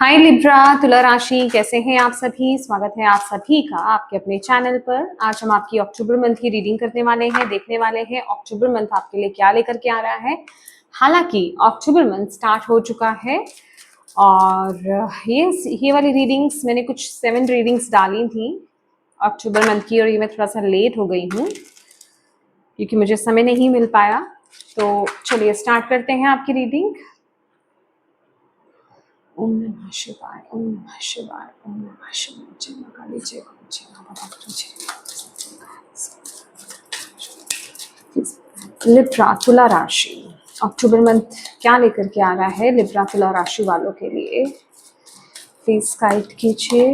हाय Libra तुला राशि, कैसे हैं आप सभी। स्वागत है आप सभी का आपके अपने चैनल पर। आज हम आपकी अक्टूबर मंथ की रीडिंग करने वाले हैं, देखने वाले हैं अक्टूबर मंथ आपके लिए क्या लेकर के आ रहा है। हालांकि अक्टूबर मंथ स्टार्ट हो चुका है और ये वाली रीडिंग्स मैंने कुछ 7 रीडिंग्स डाली थी अक्टूबर मंथ की, और ये मैं थोड़ा सा लेट हो गई हूँ क्योंकि मुझे समय नहीं मिल पाया। तो चलिए स्टार्ट करते हैं आपकी रीडिंग। ओम नमः शिवाय, ओम नमः शिवाय, ओम नमः शिवाय। जय मां काली, जय गुरु, जय मां बाबा, जय। लिब्रा तुला राशि अक्टूबर मंथ क्या लेकर के आ रहा है लिब्रा तुला राशि वालों के लिए, प्लीज गाइड कीजिए।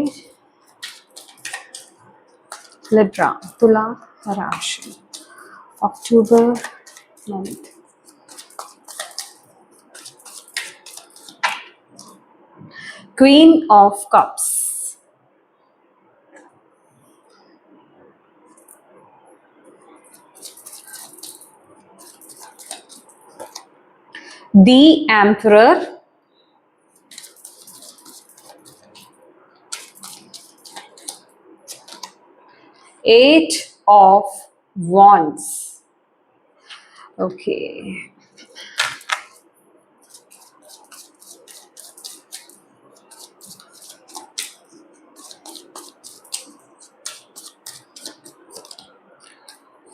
लिब्रा तुला राशि October month. Queen of cups, the emperor, eight of wands. Okay,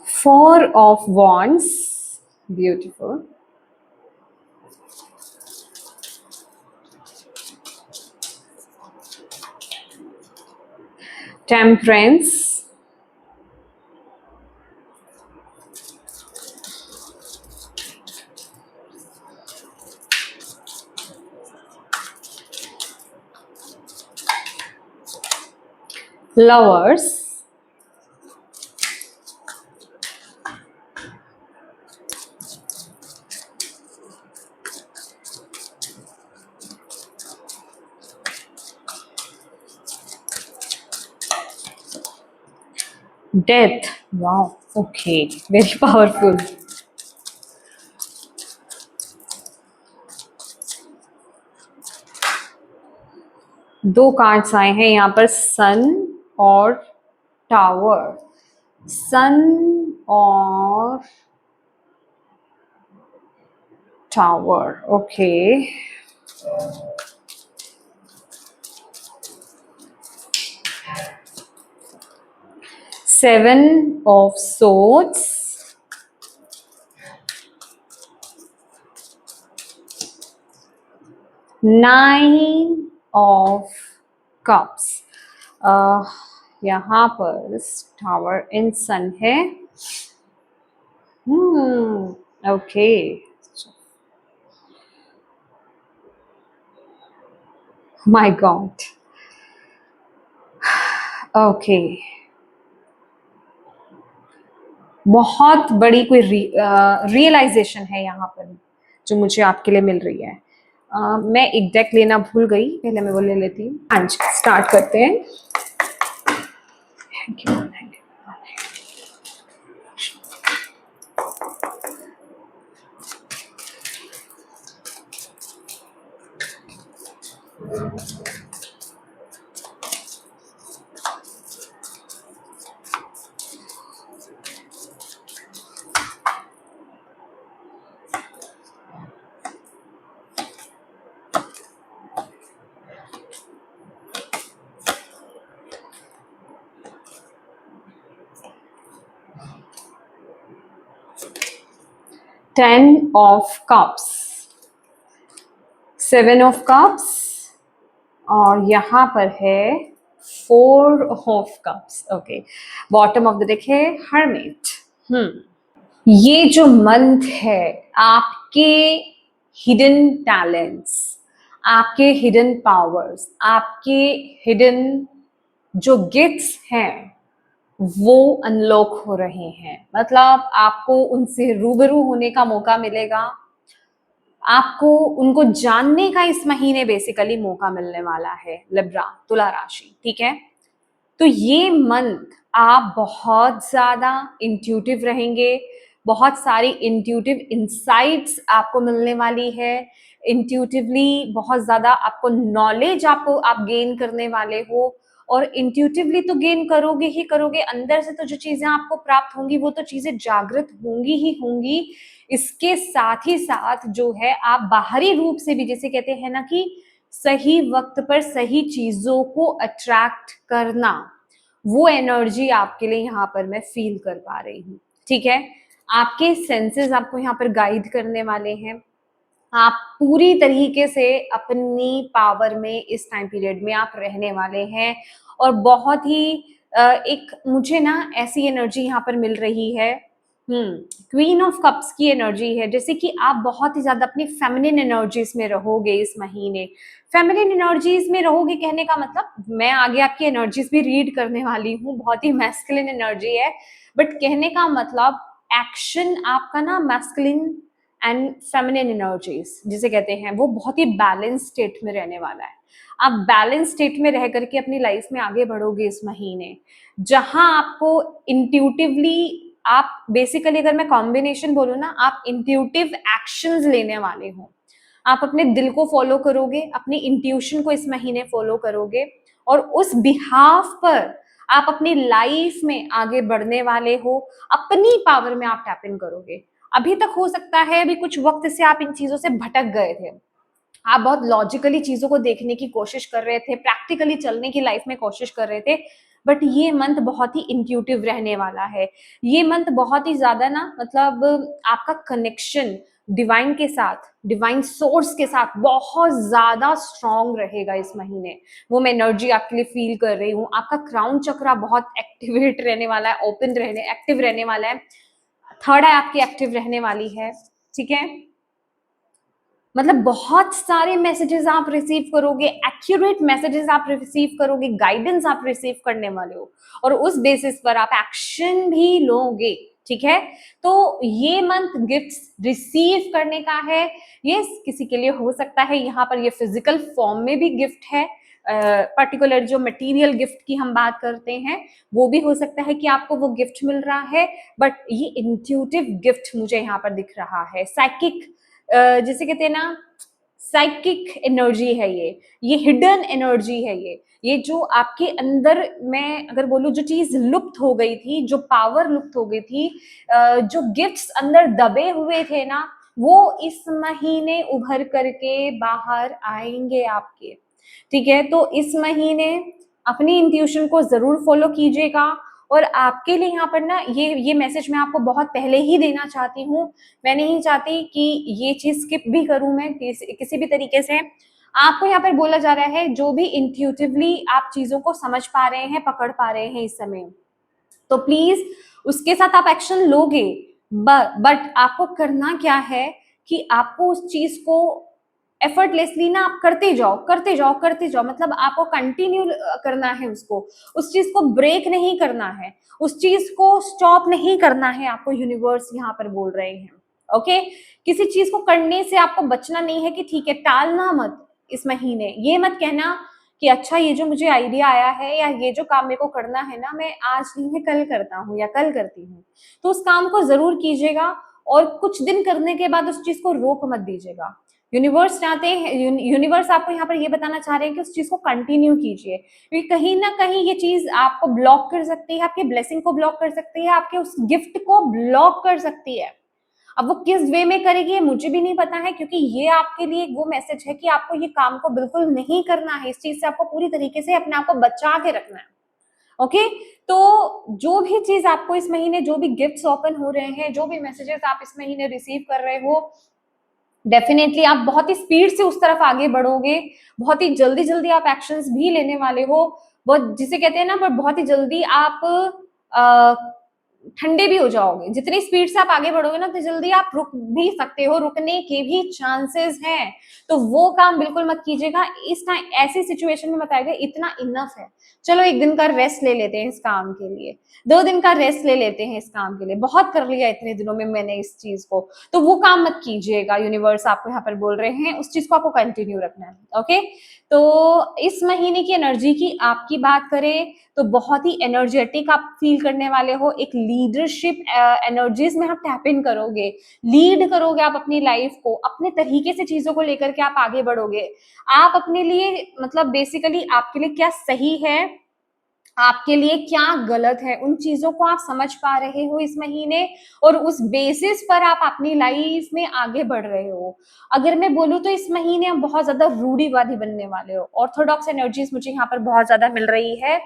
four of wands, beautiful. Temperance, lovers, death. Wow, okay, very powerful. दो कार्ड्स आए हैं यहाँ पर, सन और टावर। सन और tower, okay. Seven of swords, nine of cups. यहाँ पर tower इन सन है। Okay, my God, okay. बहुत बड़ी कोई रियलाइजेशन है यहाँ पर जो मुझे आपके लिए मिल रही है। मैं एक डेक लेना भूल गई, पहले मैं वो ले लेती हूँ। हाँ जी, स्टार्ट करते हैं। Thank you, thank you. 10 of cups, 7 of cups, और यहाँ पर है 4 of cups. Okay, bottom of the deck है हर्मिट। ये जो मंथ है आपके हिडन टैलेंट्स, आपके हिडन पावर्स, आपके हिडन जो गिफ्ट्स हैं वो अनलॉक हो रहे हैं। मतलब आपको उनसे रूबरू होने का मौका मिलेगा, आपको उनको जानने का इस महीने बेसिकली मौका मिलने वाला है लिब्रा तुला राशि, ठीक है। तो ये मंथ आप बहुत ज्यादा इंट्यूटिव रहेंगे, बहुत सारी इंट्यूटिव इंसाइट्स आपको मिलने वाली है, इंट्यूटिवली बहुत ज्यादा आपको नॉलेज आप गेन करने वाले हो, और इंट्यूटिवली तो गेन करोगे ही करोगे, अंदर से तो जो चीजें आपको प्राप्त होंगी वो तो चीजें जागृत होंगी ही होंगी। इसके साथ ही साथ जो है आप बाहरी रूप से भी, जैसे कहते हैं ना कि सही वक्त पर सही चीजों को अट्रैक्ट करना, वो एनर्जी आपके लिए यहाँ पर मैं फील कर पा रही हूँ। ठीक है, आपके सेंसेस आपको यहाँ पर गाइड करने वाले हैं। आप पूरी तरीके से अपनी पावर में इस टाइम पीरियड में आप रहने वाले हैं, और बहुत ही एक मुझे ना ऐसी एनर्जी यहाँ पर मिल रही है, क्वीन ऑफ कप्स की एनर्जी है, जैसे कि आप बहुत ही ज्यादा अपनी फेमिनिन एनर्जीज में रहोगे इस महीने। फेमिनिन एनर्जीज में रहोगे कहने का मतलब, मैं आगे आपकी एनर्जीज भी रीड करने वाली हूँ, बहुत ही मैस्कुलिन एनर्जी है, बट कहने का मतलब एक्शन आपका ना मैस्कुलिन एंड फेमिनिन एनर्जीज जिसे कहते हैं, वो बहुत ही बैलेंस स्टेट में रहने वाला है। आप बैलेंस स्टेट में रह करके अपनी लाइफ में आगे बढ़ोगे इस महीने, जहां आपको इंट्यूटिवली, आप बेसिकली अगर मैं कॉम्बिनेशन बोलूँ ना, आप इंट्यूटिव एक्शंस लेने वाले हो। आप अपने दिल को फॉलो करोगे, अपनी इंट्यूशन को इस महीने फॉलो करोगे, और उस बिहाफ पर आप अपनी लाइफ में आगे बढ़ने वाले हो, अपनी पावर में आप टैप इन करोगे। अभी तक हो सकता है अभी कुछ वक्त से आप इन चीजों से भटक गए थे, आप बहुत लॉजिकली चीजों को देखने की कोशिश कर रहे थे, प्रैक्टिकली चलने की लाइफ में कोशिश कर रहे थे, बट ये मंथ बहुत ही इंट्यूटिव रहने वाला है। ये मंथ बहुत ही ज्यादा ना, मतलब आपका कनेक्शन डिवाइन के साथ, डिवाइन सोर्स के साथ बहुत ज्यादा स्ट्रांग रहेगा इस महीने। वो मैं एनर्जी आपके लिए फील कर रही हूँ। आपका क्राउन चक्रा बहुत एक्टिवेट रहने वाला है, ओपन रहने, एक्टिव रहने वाला है। थर्ड आई आपकी एक्टिव रहने वाली है। ठीक है, मतलब बहुत सारे मैसेजेस आप रिसीव करोगे, एक्यूरेट मैसेजेस आप रिसीव करोगे, गाइडेंस आप रिसीव करने वाले हो, और उस बेसिस पर आप एक्शन भी लोगे। ठीक है, तो ये मंथ गिफ्ट्स रिसीव करने का है। ये किसी के लिए हो सकता है यहाँ पर ये फिजिकल फॉर्म में भी गिफ्ट है, पर्टिकुलर जो मटेरियल गिफ्ट की हम बात करते हैं वो भी हो सकता है कि आपको वो गिफ्ट मिल रहा है, बट ये इंट्यूटिव गिफ्ट मुझे यहाँ पर दिख रहा है। साइकिक, जिसे कहते हैं ना, साइकिक एनर्जी है ये हिडन एनर्जी है ये जो आपके अंदर, मैं अगर बोलूं, जो चीज लुप्त हो गई थी, जो पावर लुप्त हो गई थी, जो गिफ्ट्स अंदर दबे हुए थे ना, वो इस महीने उभर करके बाहर आएंगे आपके। ठीक है, तो इस महीने अपनी इंट्यूशन को जरूर फॉलो कीजिएगा, और आपके लिए यहाँ पर ना ये मैसेज मैं आपको बहुत पहले ही देना चाहती हूँ। मैं नहीं चाहती कि ये चीज स्किप भी करूं मैं किसी भी तरीके से। आपको यहाँ पर बोला जा रहा है, जो भी इंट्यूटिवली आप चीजों को समझ पा रहे हैं, पकड़ पा रहे हैं इस समय, तो प्लीज उसके साथ आप एक्शन लोगे, बट आपको करना क्या है कि आपको उस चीज को एफर्टलेसली ना आप करते जाओ, करते जाओ, करते जाओ, मतलब आपको कंटिन्यू करना है उसको, उस चीज को ब्रेक नहीं करना है, उस चीज को स्टॉप नहीं करना है, आपको यूनिवर्स यहाँ पर बोल रहे हैं। ओके, किसी चीज को करने से आपको बचना नहीं है कि ठीक है, टालना मत इस महीने, ये मत कहना कि अच्छा ये जो मुझे आइडिया आया है या ये जो काम मेरे को करना है ना, मैं आज नहीं है कल करता हूँ या कल करती हूँ, तो उस काम को जरूर कीजिएगा, और कुछ दिन करने के बाद उस चीज को रोक मत दीजिएगा। यूनिवर्स चाहते हैं, यूनिवर्स आपको यहाँ पर ये बताना चाह रहे हैं कि उस चीज को कंटिन्यू कीजिए, क्योंकि कहीं ना कहीं ये चीज आपको ब्लॉक कर सकती है, आपके ब्लेसिंग को ब्लॉक कर सकती है, आपके उस गिफ्ट को ब्लॉक कर सकती है। अब वो किस वे में करेगी मुझे भी नहीं पता है, क्योंकि ये आपके लिए वो मैसेज है कि आपको ये काम को बिल्कुल नहीं करना है, इस चीज से आपको पूरी तरीके से अपने आप को बचा के रखना है। ओके, तो जो भी चीज आपको इस महीने, जो भी गिफ्ट्स ओपन हो रहे हैं, जो भी मैसेजेस आप इस महीने रिसीव कर रहे हो, डेफिनेटली आप बहुत ही स्पीड से उस तरफ आगे बढ़ोगे, बहुत ही जल्दी जल्दी आप एक्शंस भी लेने वाले हो, बहुत जिसे कहते हैं ना, पर बहुत ही जल्दी आप ठंडे भी हो जाओगे। जितनी स्पीड से आप आगे बढ़ोगे ना, उतनी जल्दी आप रुक भी सकते हो, रुकने के भी चांसेस हैं, तो वो काम बिल्कुल मत कीजिएगा इस टाइम, ऐसी सिचुएशन में मत आएगा। इतना इनफ है, चलो एक दिन का रेस्ट ले लेते हैं इस काम के लिए, 2 दिन का रेस्ट ले लेते हैं इस काम के लिए, बहुत कर लिया इतने दिनों में मैंने इस चीज को, तो वो काम मत कीजिएगा। यूनिवर्स आपको यहाँ पर बोल रहे हैं उस चीज को आपको कंटिन्यू रखना है। ओके, तो इस महीने की एनर्जी की आपकी बात करें तो बहुत ही एनर्जेटिक आप फील करने वाले हो, एक लीडरशिप एनर्जीज में आप टैप इन करोगे, लीड करोगे आप अपनी लाइफ को, अपने तरीके से चीजों को लेकर के आप आगे बढ़ोगे। आप अपने लिए मतलब बेसिकली आपके लिए क्या सही है, आपके लिए क्या गलत है, उन चीजों को आप समझ पा रहे हो इस महीने, और उस बेसिस पर आप अपनी लाइफ में आगे बढ़ रहे हो। अगर मैं बोलूँ तो इस महीने आप बहुत ज्यादा रूढ़िवादी बनने वाले हो। ऑर्थोडॉक्स एनर्जीज मुझे यहाँ पर बहुत ज्यादा मिल रही है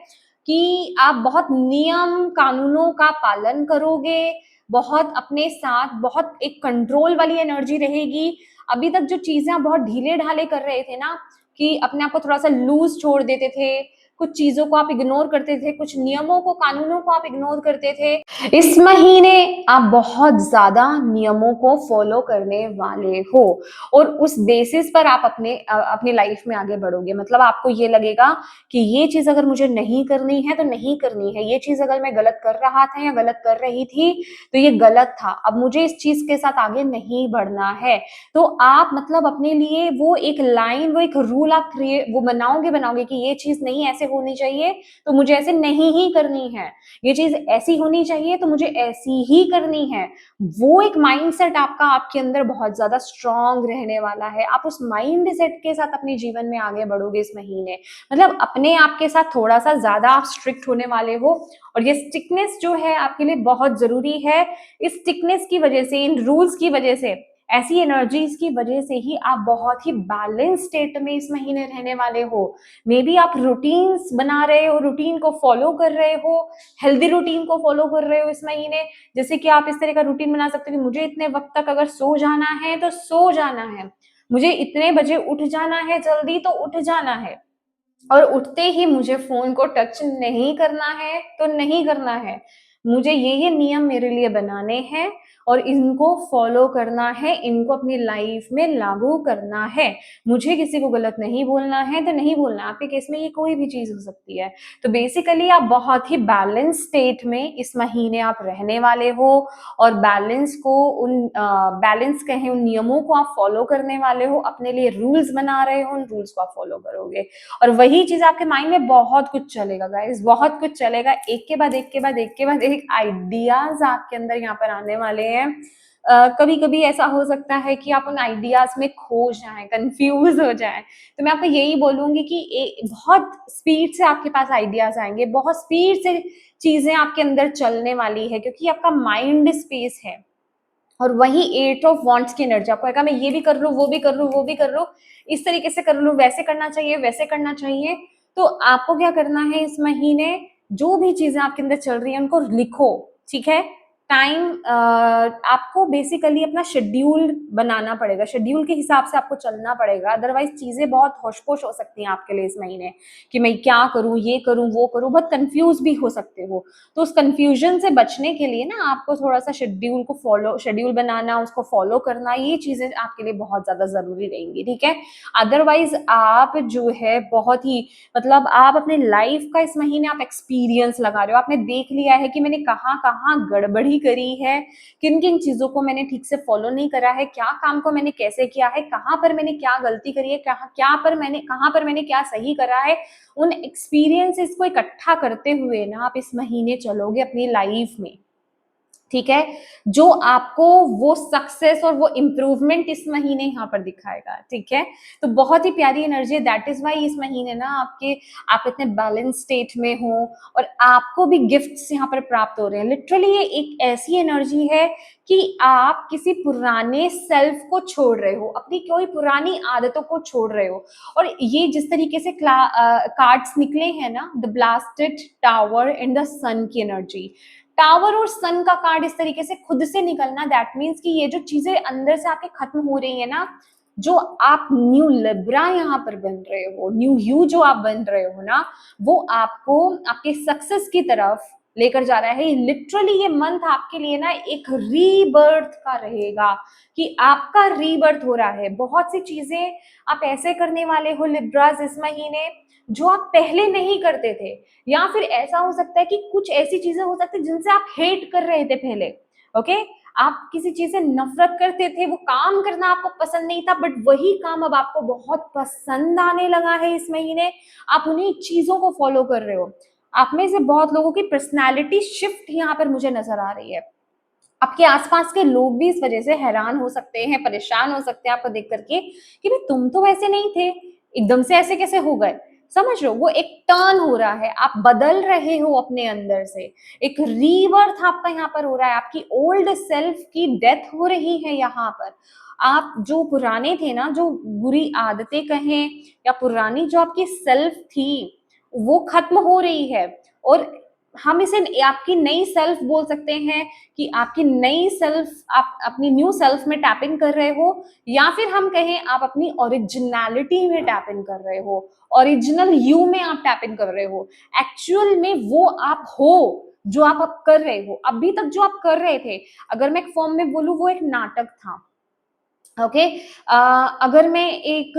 कि आप बहुत नियम कानूनों का पालन करोगे, बहुत अपने साथ बहुत एक कंट्रोल वाली एनर्जी रहेगी। अभी तक जो चीजें आप बहुत ढीले ढाले कर रहे थे ना, कि अपने आप को थोड़ा सा लूज छोड़ देते थे, कुछ चीजों को आप इग्नोर करते थे, कुछ नियमों को कानूनों को आप इग्नोर करते थे, इस महीने आप बहुत ज्यादा नियमों को फॉलो करने वाले हो, और उस बेसिस पर आप अपनी लाइफ में आगे बढ़ोगे। मतलब आपको ये लगेगा कि ये चीज अगर मुझे नहीं करनी है तो नहीं करनी है, ये चीज अगर मैं गलत कर रहा था या गलत कर रही थी तो ये गलत था, अब मुझे इस चीज के साथ आगे नहीं बढ़ना है। तो आप मतलब अपने लिए वो एक लाइन, वो एक रूल आप वो बनाओगे कि ये चीज नहीं ऐसे होनी चाहिए तो मुझे ऐसे नहीं ही करनी है, ये चीज ऐसी होनी चाहिए तो मुझे ऐसी ही करनी है। वो एक माइंडसेट आपका आपके अंदर बहुत ज्यादा स्ट्रांग रहने वाला है। आप उस माइंड सेट के साथ अपने जीवन में आगे बढ़ोगे इस महीने। मतलब अपने आप के साथ थोड़ा सा ज्यादा आप स्ट्रिक्ट होने वाले हो, और ये स्टिकनेस जो है आपके लिए बहुत जरूरी है। इस स्टिकनेस की वजह से, इन रूल्स की वजह से, ऐसी एनर्जीज की वजह से ही आप बहुत ही बैलेंस स्टेट में इस महीने रहने वाले हो। मे बी आप रूटीन्स बना रहे हो, रूटीन को फॉलो कर रहे हो, हेल्दी रूटीन को फॉलो कर रहे हो इस महीने। जैसे कि आप इस तरह का रूटीन बना सकते हो कि मुझे इतने वक्त तक अगर सो जाना है तो सो जाना है, मुझे इतने बजे उठ जाना है जल्दी तो उठ जाना है, और उठते ही मुझे फोन को टच नहीं करना है तो नहीं करना है, मुझे ये नियम मेरे लिए बनाने हैं और इनको फॉलो करना है, इनको अपनी लाइफ में लागू करना है। मुझे किसी को गलत नहीं बोलना है तो नहीं बोलना। आपके केस में ये कोई भी चीज हो सकती है। तो बेसिकली आप बहुत ही बैलेंस स्टेट में इस महीने आप रहने वाले हो, और बैलेंस को बैलेंस कहें उन नियमों को आप फॉलो करने वाले हो, अपने लिए रूल्स बना रहे हो, उन रूल्स को आप फॉलो करोगे, और वही चीज आपके माइंड में बहुत कुछ चलेगा गाइस, बहुत कुछ चलेगा। एक के बाद एक के बाद एक के बाद एक आइडियाज आपके अंदर यहाँ पर आने वाले हैं। कभी कभी ऐसा हो सकता है कि आप उन आइडियाज में खो जाएं, कंफ्यूज हो जाएं। तो मैं आपको यही बोलूंगी कि बहुत स्पीड से आपके पास आइडियाज आएंगे, बहुत स्पीड से चीजें आपके अंदर चलने वाली है, क्योंकि आपका माइंड स्पेस है। और वही 8 ऑफ वांट्स की एनर्जी आपको है, मैं ये भी कर लूँ, वो भी कर लूँ, वो भी कर लूँ, इस तरीके से कर लूँ, वैसे करना चाहिए, वैसे करना चाहिए। तो आपको क्या करना है इस महीने, जो भी चीजें आपके अंदर चल रही है उनको लिखो, ठीक है। टाइम आपको बेसिकली अपना शेड्यूल बनाना पड़ेगा, शेड्यूल के हिसाब से आपको चलना पड़ेगा, अदरवाइज चीजें बहुत होश-पोश हो सकती हैं आपके लिए इस महीने, कि मैं क्या करूं, ये करूं, वो करूं, बहुत कंफ्यूज भी हो सकते हो। तो उस कंफ्यूजन से बचने के लिए ना आपको थोड़ा सा शेड्यूल बनाना, उसको फॉलो करना, ये चीजें आपके लिए बहुत ज्यादा जरूरी रहेंगी, ठीक है। अदरवाइज आप जो है बहुत ही मतलब आप अपने लाइफ का इस महीने आप एक्सपीरियंस लगा रहे हो, आपने देख लिया है कि मैंने कहाँ कहाँ गड़बड़ी करी है, किन किन चीजों को मैंने ठीक से फॉलो नहीं करा है, क्या काम को मैंने कैसे किया है, कहाँ पर मैंने क्या गलती करी है, कहाँ पर मैंने क्या सही करा है। उन एक्सपीरियंसेस को इकट्ठा करते हुए ना आप इस महीने चलोगे अपनी लाइफ में, ठीक है, जो आपको वो सक्सेस और वो इम्प्रूवमेंट इस महीने यहाँ पर दिखाएगा, ठीक है। तो बहुत ही प्यारी एनर्जी है, दैट इज वाई इस महीने ना आप इतने बैलेंस स्टेट में हो, और आपको भी गिफ्ट्स यहाँ पर प्राप्त हो रहे हैं। लिटरली ये एक ऐसी एनर्जी है कि आप किसी पुराने सेल्फ को छोड़ रहे हो, अपनी कोई पुरानी आदतों को छोड़ रहे हो। और ये जिस तरीके से कार्ड्स निकले हैं ना, the blasted tower and the sun की एनर्जी, टावर और सन का कार्ड इस तरीके से खुद से निकलना, दैट मीन्स कि ये जो चीजें अंदर से आपके खत्म हो रही है ना, जो आप न्यू लिब्रा यहाँ पर बन रहे हो, न्यू यू जो आप बन रहे हो ना, वो आपको आपके सक्सेस की तरफ लेकर जा रहा है। लिटरली ये मंथ आपके लिए ना एक रीबर्थ का रहेगा, कि आपका रीबर्थ हो रहा है। बहुत सी चीजें आप ऐसे करने वाले हो लिब्रास इस महीने जो आप पहले नहीं करते थे, या फिर ऐसा हो सकता है कि कुछ ऐसी चीजें हो सकती है जिनसे आप हेट कर रहे थे पहले, ओके। आप किसी चीज से नफरत करते थे, वो काम करना आपको पसंद नहीं था, बट वही काम अब आपको बहुत पसंद आने लगा है इस महीने। आप उन्हीं चीजों को फॉलो कर रहे हो। आप में से बहुत लोगों की पर्सनैलिटी शिफ्ट यहाँ पर मुझे नजर आ रही है। आपके आसपास के लोग भी इस वजह से हैरान हो सकते हैं, परेशान हो सकते हैं आपको देख करके कि भाई तुम तो वैसे नहीं थे, एकदम से ऐसे कैसे हो गए। समझ रहे हो, वो एक टर्न हो रहा है, आप बदल रहे हो अपने अंदर से, एक रीबर्थ आपका यहाँ पर हो रहा है, आपकी ओल्ड सेल्फ की डेथ हो रही है यहाँ पर। आप जो पुराने थे ना, जो बुरी आदतें कहें या पुरानी जो आपकी सेल्फ थी, वो खत्म हो रही है। और हम इसे आपकी नई सेल्फ बोल सकते हैं कि आपकी नई सेल्फ, आप अपनी न्यू सेल्फ में टैप इन कर रहे हो, या फिर हम कहें आप अपनी ओरिजिनलिटी में टैप इन कर रहे हो, ओरिजिनल यू में आप टैप इन कर रहे हो। एक्चुअल में वो आप हो जो आप अब कर रहे हो। अभी तक जो आप कर रहे थे, अगर मैं एक फॉर्म में बोलूं, वो एक नाटक था। ओके अगर मैं एक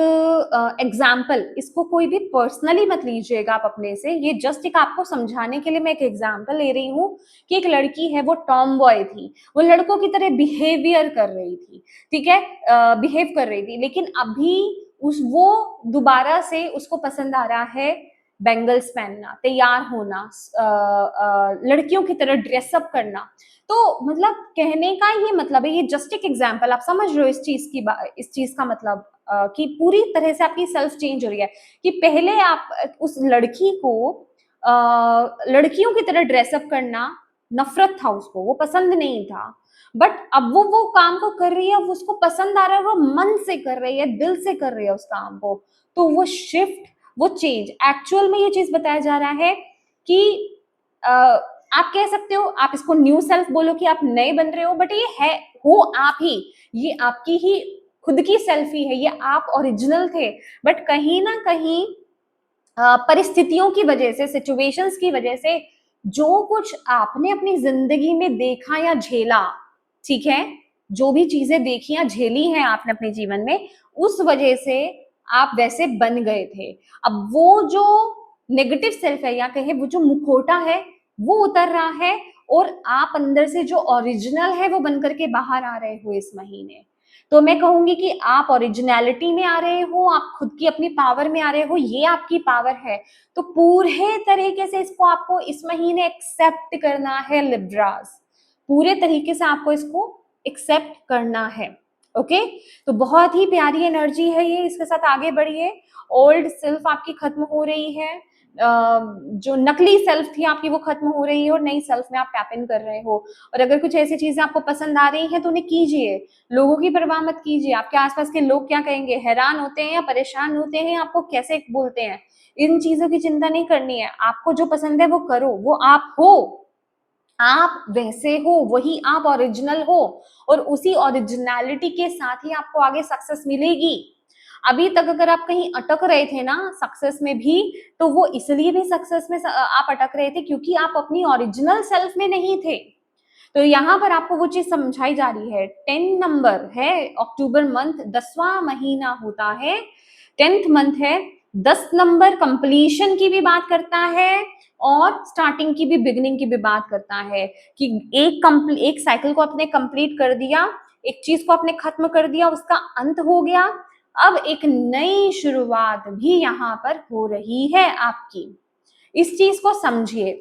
एग्जाम्पल, इसको कोई भी पर्सनली मत लीजिएगा आप अपने से, ये जस्ट एक आपको समझाने के लिए मैं एक एग्जाम्पल ले रही हूँ कि एक लड़की है, वो टॉम बॉय थी, वो लड़कों की तरह बिहेवियर कर रही थी, ठीक है, बिहेव कर रही थी, लेकिन अभी वो दोबारा से उसको पसंद आ रहा है बैंगल्स पहनना, तैयार होना, लड़कियों की तरह ड्रेसअप करना। तो मतलब कहने का ये मतलब है, ये जस्ट एक एग्जाम्पल, आप समझ रहे हो इस चीज का मतलब, कि पूरी तरह से आपकी सेल्फ चेंज हो रही है। कि पहले आप उस लड़की को लड़कियों की तरह ड्रेसअप करना नफरत था, उसको वो पसंद नहीं था, बट अब वो काम को कर रही है, वो उसको पसंद आ रहा है, वो मन से कर रही है, दिल से कर रही है उस काम को। तो वो शिफ्ट, वो चेंज, एक्चुअल में ये चीज बताया जा रहा है कि आप कह सकते हो, आप इसको न्यू सेल्फ बोलो कि आप नए बन रहे हो, बट ये है, हो आप ही, ये आपकी ही खुद की सेल्फ ही है, ये आप ओरिजिनल थे। बट कहीं ना कहीं परिस्थितियों की वजह से, सिचुएशंस की वजह से, जो कुछ आपने अपनी जिंदगी में देखा या झेला, ठीक है, जो भी चीजें देखी या झेली हैं आपने अपने जीवन में, उस वजह से आप वैसे बन गए थे। अब वो जो नेगेटिव सेल्फ है, या कहे वो जो मुखौटा है, वो उतर रहा है, और आप अंदर से जो ओरिजिनल है वो बनकर के बाहर आ रहे हो इस महीने। तो मैं कहूंगी कि आप ओरिजिनलिटी में आ रहे हो, आप खुद की अपनी पावर में आ रहे हो, ये आपकी पावर है। तो पूरे तरीके से इसको आपको इस महीने एक्सेप्ट करना है लिब्रास, पूरे तरीके से आपको इसको एक्सेप्ट करना है। ओके, तो बहुत ही प्यारी एनर्जी है ये, इसके साथ आगे बढ़िए। ओल्ड सेल्फ आपकी खत्म हो रही है, जो नकली सेल्फ थी आपकी वो खत्म हो रही है, और नई सेल्फ में आप टैप इन कर रहे हो। और अगर कुछ ऐसी चीजें आपको पसंद आ रही हैं तो उन्हें कीजिए, लोगों की परवाह मत कीजिए, आपके आसपास के लोग क्या कहेंगे, हैरान होते हैं या परेशान होते हैं, आपको कैसे बोलते हैं, इन चीजों की चिंता नहीं करनी है। आपको जो पसंद है वो करो, वो आप हो, आप वैसे हो, वही आप ओरिजिनल हो, और उसी ओरिजिनलिटी के साथ ही आपको आगे सक्सेस मिलेगी। अभी तक अगर आप कहीं अटक रहे थे ना सक्सेस में भी, तो वो इसलिए भी सक्सेस में आप अटक रहे थे क्योंकि आप अपनी ओरिजिनल सेल्फ में नहीं थे। तो यहाँ पर आपको वो चीज समझाई जा रही है। 10 नंबर है, अक्टूबर मंथ 10वां महीना होता है, 10th मंथ है। 10 नंबर कंप्लीशन की भी बात करता है, और स्टार्टिंग की भी, बिगिनिंग की भी बात करता है, कि एक साइकिल को आपने कंप्लीट कर दिया, एक चीज को आपने खत्म कर दिया, उसका अंत हो गया, अब एक नई शुरुआत भी यहाँ पर हो रही है आपकी। इस चीज को समझिए,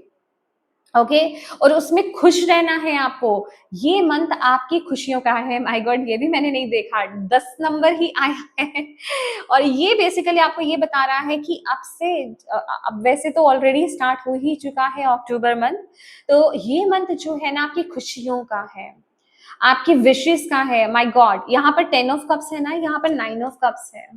ओके, और उसमें खुश रहना है आपको। ये मंथ आपकी खुशियों का है। माय गॉड, ये भी मैंने नहीं देखा, 10 नंबर ही आया है। और ये बेसिकली आपको ये बता रहा है कि अब से, अब वैसे तो ऑलरेडी स्टार्ट हो ही चुका है अक्टूबर मंथ, तो ये मंथ जो है ना आपकी खुशियों का है, आपकी विशेस का है। माय गॉड, यहाँ पर 10 ऑफ कप्स है ना, यहाँ पर 9 ऑफ कप्स है।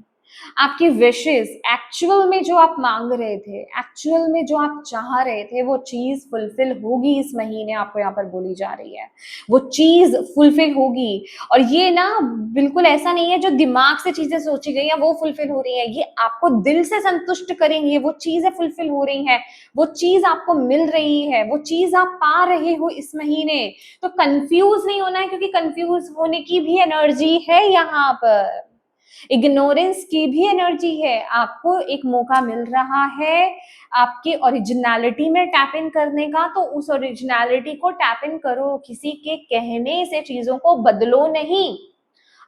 आपकी विशेस, एक्चुअल में जो आप मांग रहे थे, एक्चुअल में जो आप चाह रहे थे, वो चीज फुलफिल होगी इस महीने, आपको यहाँ पर बोली जा रही है, वो चीज फुलफिल होगी। और ये ना बिल्कुल ऐसा नहीं है जो दिमाग से चीजें सोची गई हैं वो फुलफिल हो रही है, ये आपको दिल से संतुष्ट करेंगे, वो चीजें फुलफिल हो रही हैं, वो चीज आपको मिल रही है, वो चीज आप पा रहे हो इस महीने। तो कंफ्यूज नहीं होना है, क्योंकि कंफ्यूज होने की भी एनर्जी है यहाँ पर, इग्नोरेंस की भी एनर्जी है। आपको एक मौका मिल रहा है आपके ओरिजिनलिटी में टैप इन करने का, तो उस ओरिजिनलिटी को टैप इन करो, किसी के कहने से चीजों को बदलो नहीं।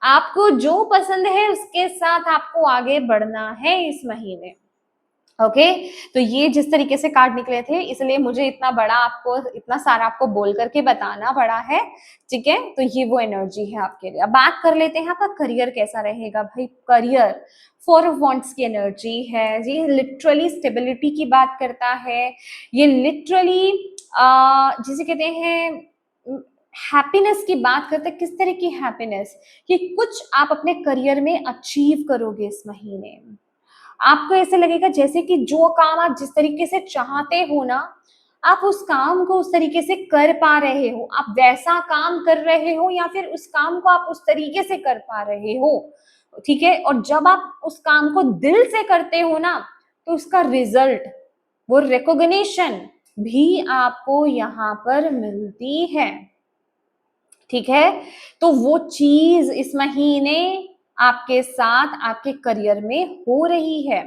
आपको जो पसंद है उसके साथ आपको आगे बढ़ना है इस महीने। ओके तो ये जिस तरीके से कार्ड निकले थे इसलिए मुझे इतना सारा आपको बोल करके बताना पड़ा है, ठीक है। तो ये वो एनर्जी है आपके लिए। अब बात कर लेते हैं आपका करियर कैसा रहेगा। भाई करियर 4 ऑफ वॉन्ड्स की एनर्जी है, ये लिटरली स्टेबिलिटी की बात करता है। ये लिटरली जिसे कहते हैं हैप्पीनेस की बात करते हैं। किस तरह की हैप्पीनेस, कि कुछ आप अपने करियर में अचीव करोगे इस महीने। आपको ऐसे लगेगा जैसे कि जो काम आप जिस तरीके से चाहते हो ना, आप उस काम को उस तरीके से कर पा रहे हो, आप वैसा काम कर रहे हो या फिर उस काम को आप उस तरीके से कर पा रहे हो, ठीक है। और जब आप उस काम को दिल से करते हो ना, तो उसका रिजल्ट, वो रिकॉग्निशन भी आपको यहाँ पर मिलती है, ठीक है। तो वो चीज इस महीने आपके साथ आपके करियर में हो रही है।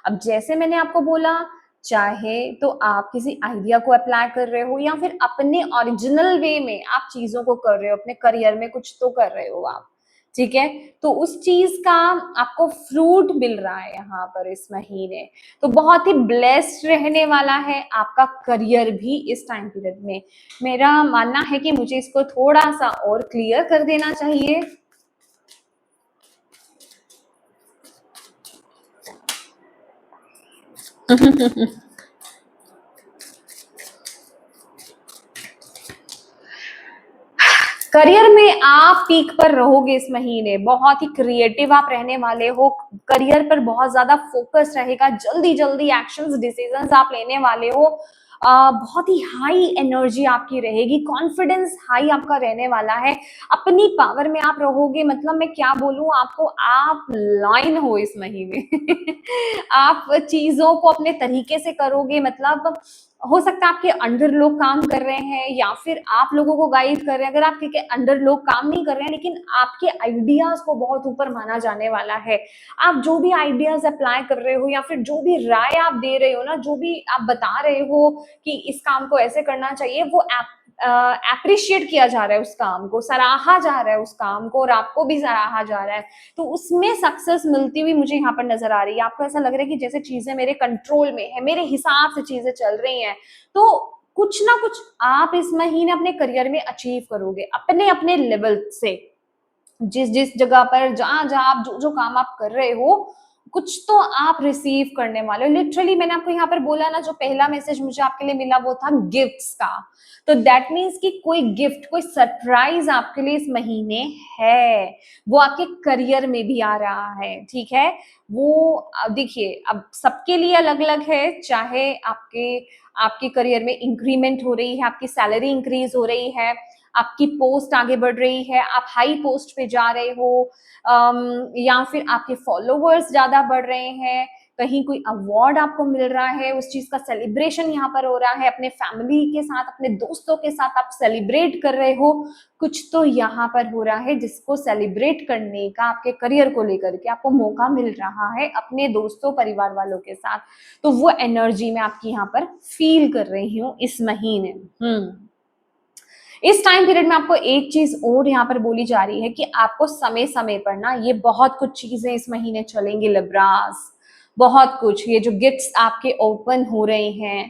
अब जैसे मैंने आपको बोला, चाहे तो आप किसी आइडिया को अप्लाई कर रहे हो या फिर अपने ओरिजिनल वे में आप चीजों को कर रहे हो, अपने करियर में कुछ तो कर रहे हो आप, ठीक है। तो उस चीज का आपको फ्रूट मिल रहा है यहाँ पर इस महीने। तो बहुत ही ब्लेस्ड रहने वाला है आपका करियर भी इस टाइम पीरियड में। मेरा मानना है कि मुझे इसको थोड़ा सा और क्लियर कर देना चाहिए। करियर में आप पीक पर रहोगे इस महीने, बहुत ही क्रिएटिव आप रहने वाले हो, करियर पर बहुत ज्यादा फोकस रहेगा, जल्दी जल्दी एक्शंस डिसीजंस आप लेने वाले हो। बहुत ही हाई एनर्जी आपकी रहेगी, कॉन्फिडेंस हाई आपका रहने वाला है, अपनी पावर में आप रहोगे। मतलब मैं क्या बोलूं आपको, आप लाइन हो इस महीने। आप चीजों को अपने तरीके से करोगे। मतलब हो सकता है आपके अंडर लोग काम कर रहे हैं या फिर आप लोगों को गाइड कर रहे हैं। अगर आपके अंडर लोग काम नहीं कर रहे हैं लेकिन आपके आइडियाज को बहुत ऊपर माना जाने वाला है, आप जो भी आइडियाज अप्लाई कर रहे हो या फिर जो भी राय आप दे रहे हो ना, जो भी आप बता रहे हो कि इस काम को ऐसे करना चाहिए, वो एप्रिशिएट किया जा रहा है, उस काम को सराहा जा रहा है, उस काम को, और आपको भी सराहा जा रहा है। तो उसमें सक्सेस मिलती हुई मुझे यहाँ पर नजर आ रही है। आपको ऐसा लग रहा है कि जैसे चीजें मेरे कंट्रोल में है, मेरे हिसाब से चीजें चल रही हैं। तो कुछ ना कुछ आप इस महीने अपने करियर में अचीव करोगे, अपने अपने लेवल से, जिस जिस जगह पर जहां जहां आप जो जो काम आप कर रहे हो, कुछ तो आप रिसीव करने वाले हो। लिटरली मैंने आपको यहाँ पर बोला ना, जो पहला मैसेज मुझे आपके लिए मिला वो था गिफ्ट्स का। तो दैट मीन्स कि कोई गिफ्ट, कोई सरप्राइज आपके लिए इस महीने है, वो आपके करियर में भी आ रहा है, ठीक है। वो देखिए, अब सबके लिए अलग अलग है। चाहे आपके आपके करियर में इंक्रीमेंट हो रही है, आपकी सैलरी इंक्रीज हो रही है, आपकी पोस्ट आगे बढ़ रही है, आप हाई पोस्ट पे जा रहे हो, या फिर आपके फॉलोवर्स ज्यादा बढ़ रहे हैं, कहीं कोई अवार्ड आपको मिल रहा है, उस चीज का सेलिब्रेशन यहाँ पर हो रहा है, अपने फैमिली के साथ, अपने दोस्तों के साथ आप सेलिब्रेट कर रहे हो, कुछ तो यहाँ पर हो रहा है जिसको सेलिब्रेट करने का आपके करियर को लेकर के आपको मौका मिल रहा है अपने दोस्तों परिवार वालों के साथ। तो वो एनर्जी मैं आपकी यहाँ पर फील कर रही हूँ इस महीने। इस टाइम पीरियड में आपको एक चीज और यहाँ पर बोली जा रही है कि आपको समय समय पर ना, ये बहुत कुछ चीजें इस महीने चलेंगी लिब्रास, बहुत कुछ, ये जो गिफ्ट्स आपके ओपन हो रहे हैं,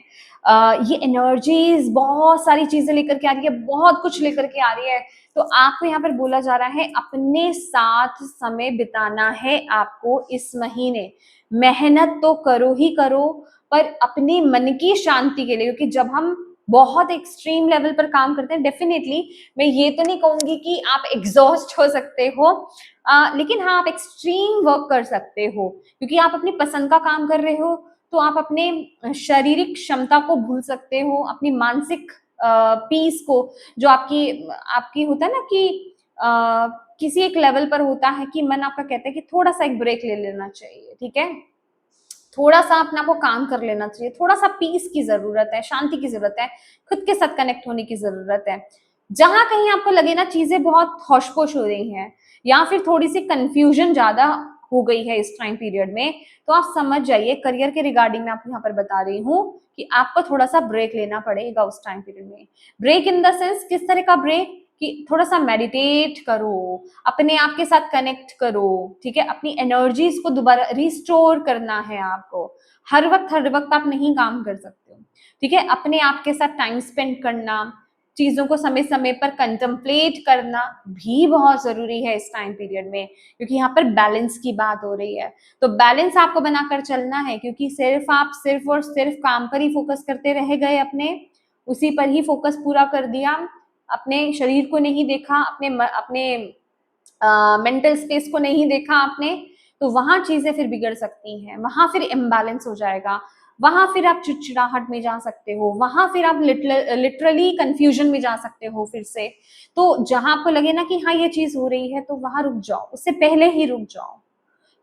ये एनर्जीज बहुत सारी चीजें लेकर के आ रही है, बहुत कुछ लेकर के आ रही है। तो आपको यहाँ पर बोला जा रहा है अपने साथ समय बिताना है आपको इस महीने। मेहनत तो करो ही करो, पर अपने मन की शांति के लिए, क्योंकि जब हम बहुत एक्सट्रीम लेवल पर काम करते हैं, डेफिनेटली मैं ये तो नहीं कहूंगी कि आप एग्जॉस्ट हो सकते हो, लेकिन हाँ आप एक्सट्रीम वर्क कर सकते हो, क्योंकि आप अपनी पसंद का काम कर रहे हो। तो आप अपने शारीरिक क्षमता को भूल सकते हो, अपनी मानसिक पीस को, जो आपकी आपकी होता है ना कि किसी एक लेवल पर होता है कि मन आपका कहता है कि थोड़ा सा एक ब्रेक ले लेना चाहिए, ठीक है, थोड़ा सा अपने आप को काम कर लेना चाहिए, थोड़ा सा पीस की जरूरत है, शांति की जरूरत है, खुद के साथ कनेक्ट होने की जरूरत है। जहां कहीं आपको लगे ना चीजें बहुत होश-पोश हो रही हैं या फिर थोड़ी सी कंफ्यूजन ज्यादा हो गई है इस टाइम पीरियड में, तो आप समझ जाइए, करियर के रिगार्डिंग मैं आपको यहाँ पर बता रही हूँ कि आपको थोड़ा सा ब्रेक लेना पड़ेगा उस टाइम पीरियड में। ब्रेक इन द सेंस, किस तरह का ब्रेक, कि थोड़ा सा मेडिटेट करो, अपने आप के साथ कनेक्ट करो, ठीक है, अपनी एनर्जीज को दोबारा रिस्टोर करना है आपको। हर वक्त आप नहीं काम कर सकते हो, ठीक है, अपने आप के साथ टाइम स्पेंड करना, चीजों को समय समय पर कंtemplate करना भी बहुत जरूरी है इस टाइम पीरियड में, क्योंकि यहाँ पर बैलेंस की बात हो रही है। तो बैलेंस आपको बनाकर चलना है, क्योंकि आप सिर्फ और सिर्फ काम पर ही फोकस करते रह गए, अपने उसी पर ही फोकस पूरा कर दिया, अपने शरीर को नहीं देखा, अपने मेंटल स्पेस को नहीं देखा आपने, तो वहां चीजें फिर बिगड़ सकती हैं, वहां फिर इम्बैलेंस हो जाएगा, वहां फिर आप चिड़चिड़ाहट में जा सकते हो, वहां फिर आप लिटरली कंफ्यूजन में जा सकते हो फिर से। तो जहां आपको लगे ना कि हाँ ये चीज हो रही है, तो वहां रुक जाओ, उससे पहले ही रुक जाओ,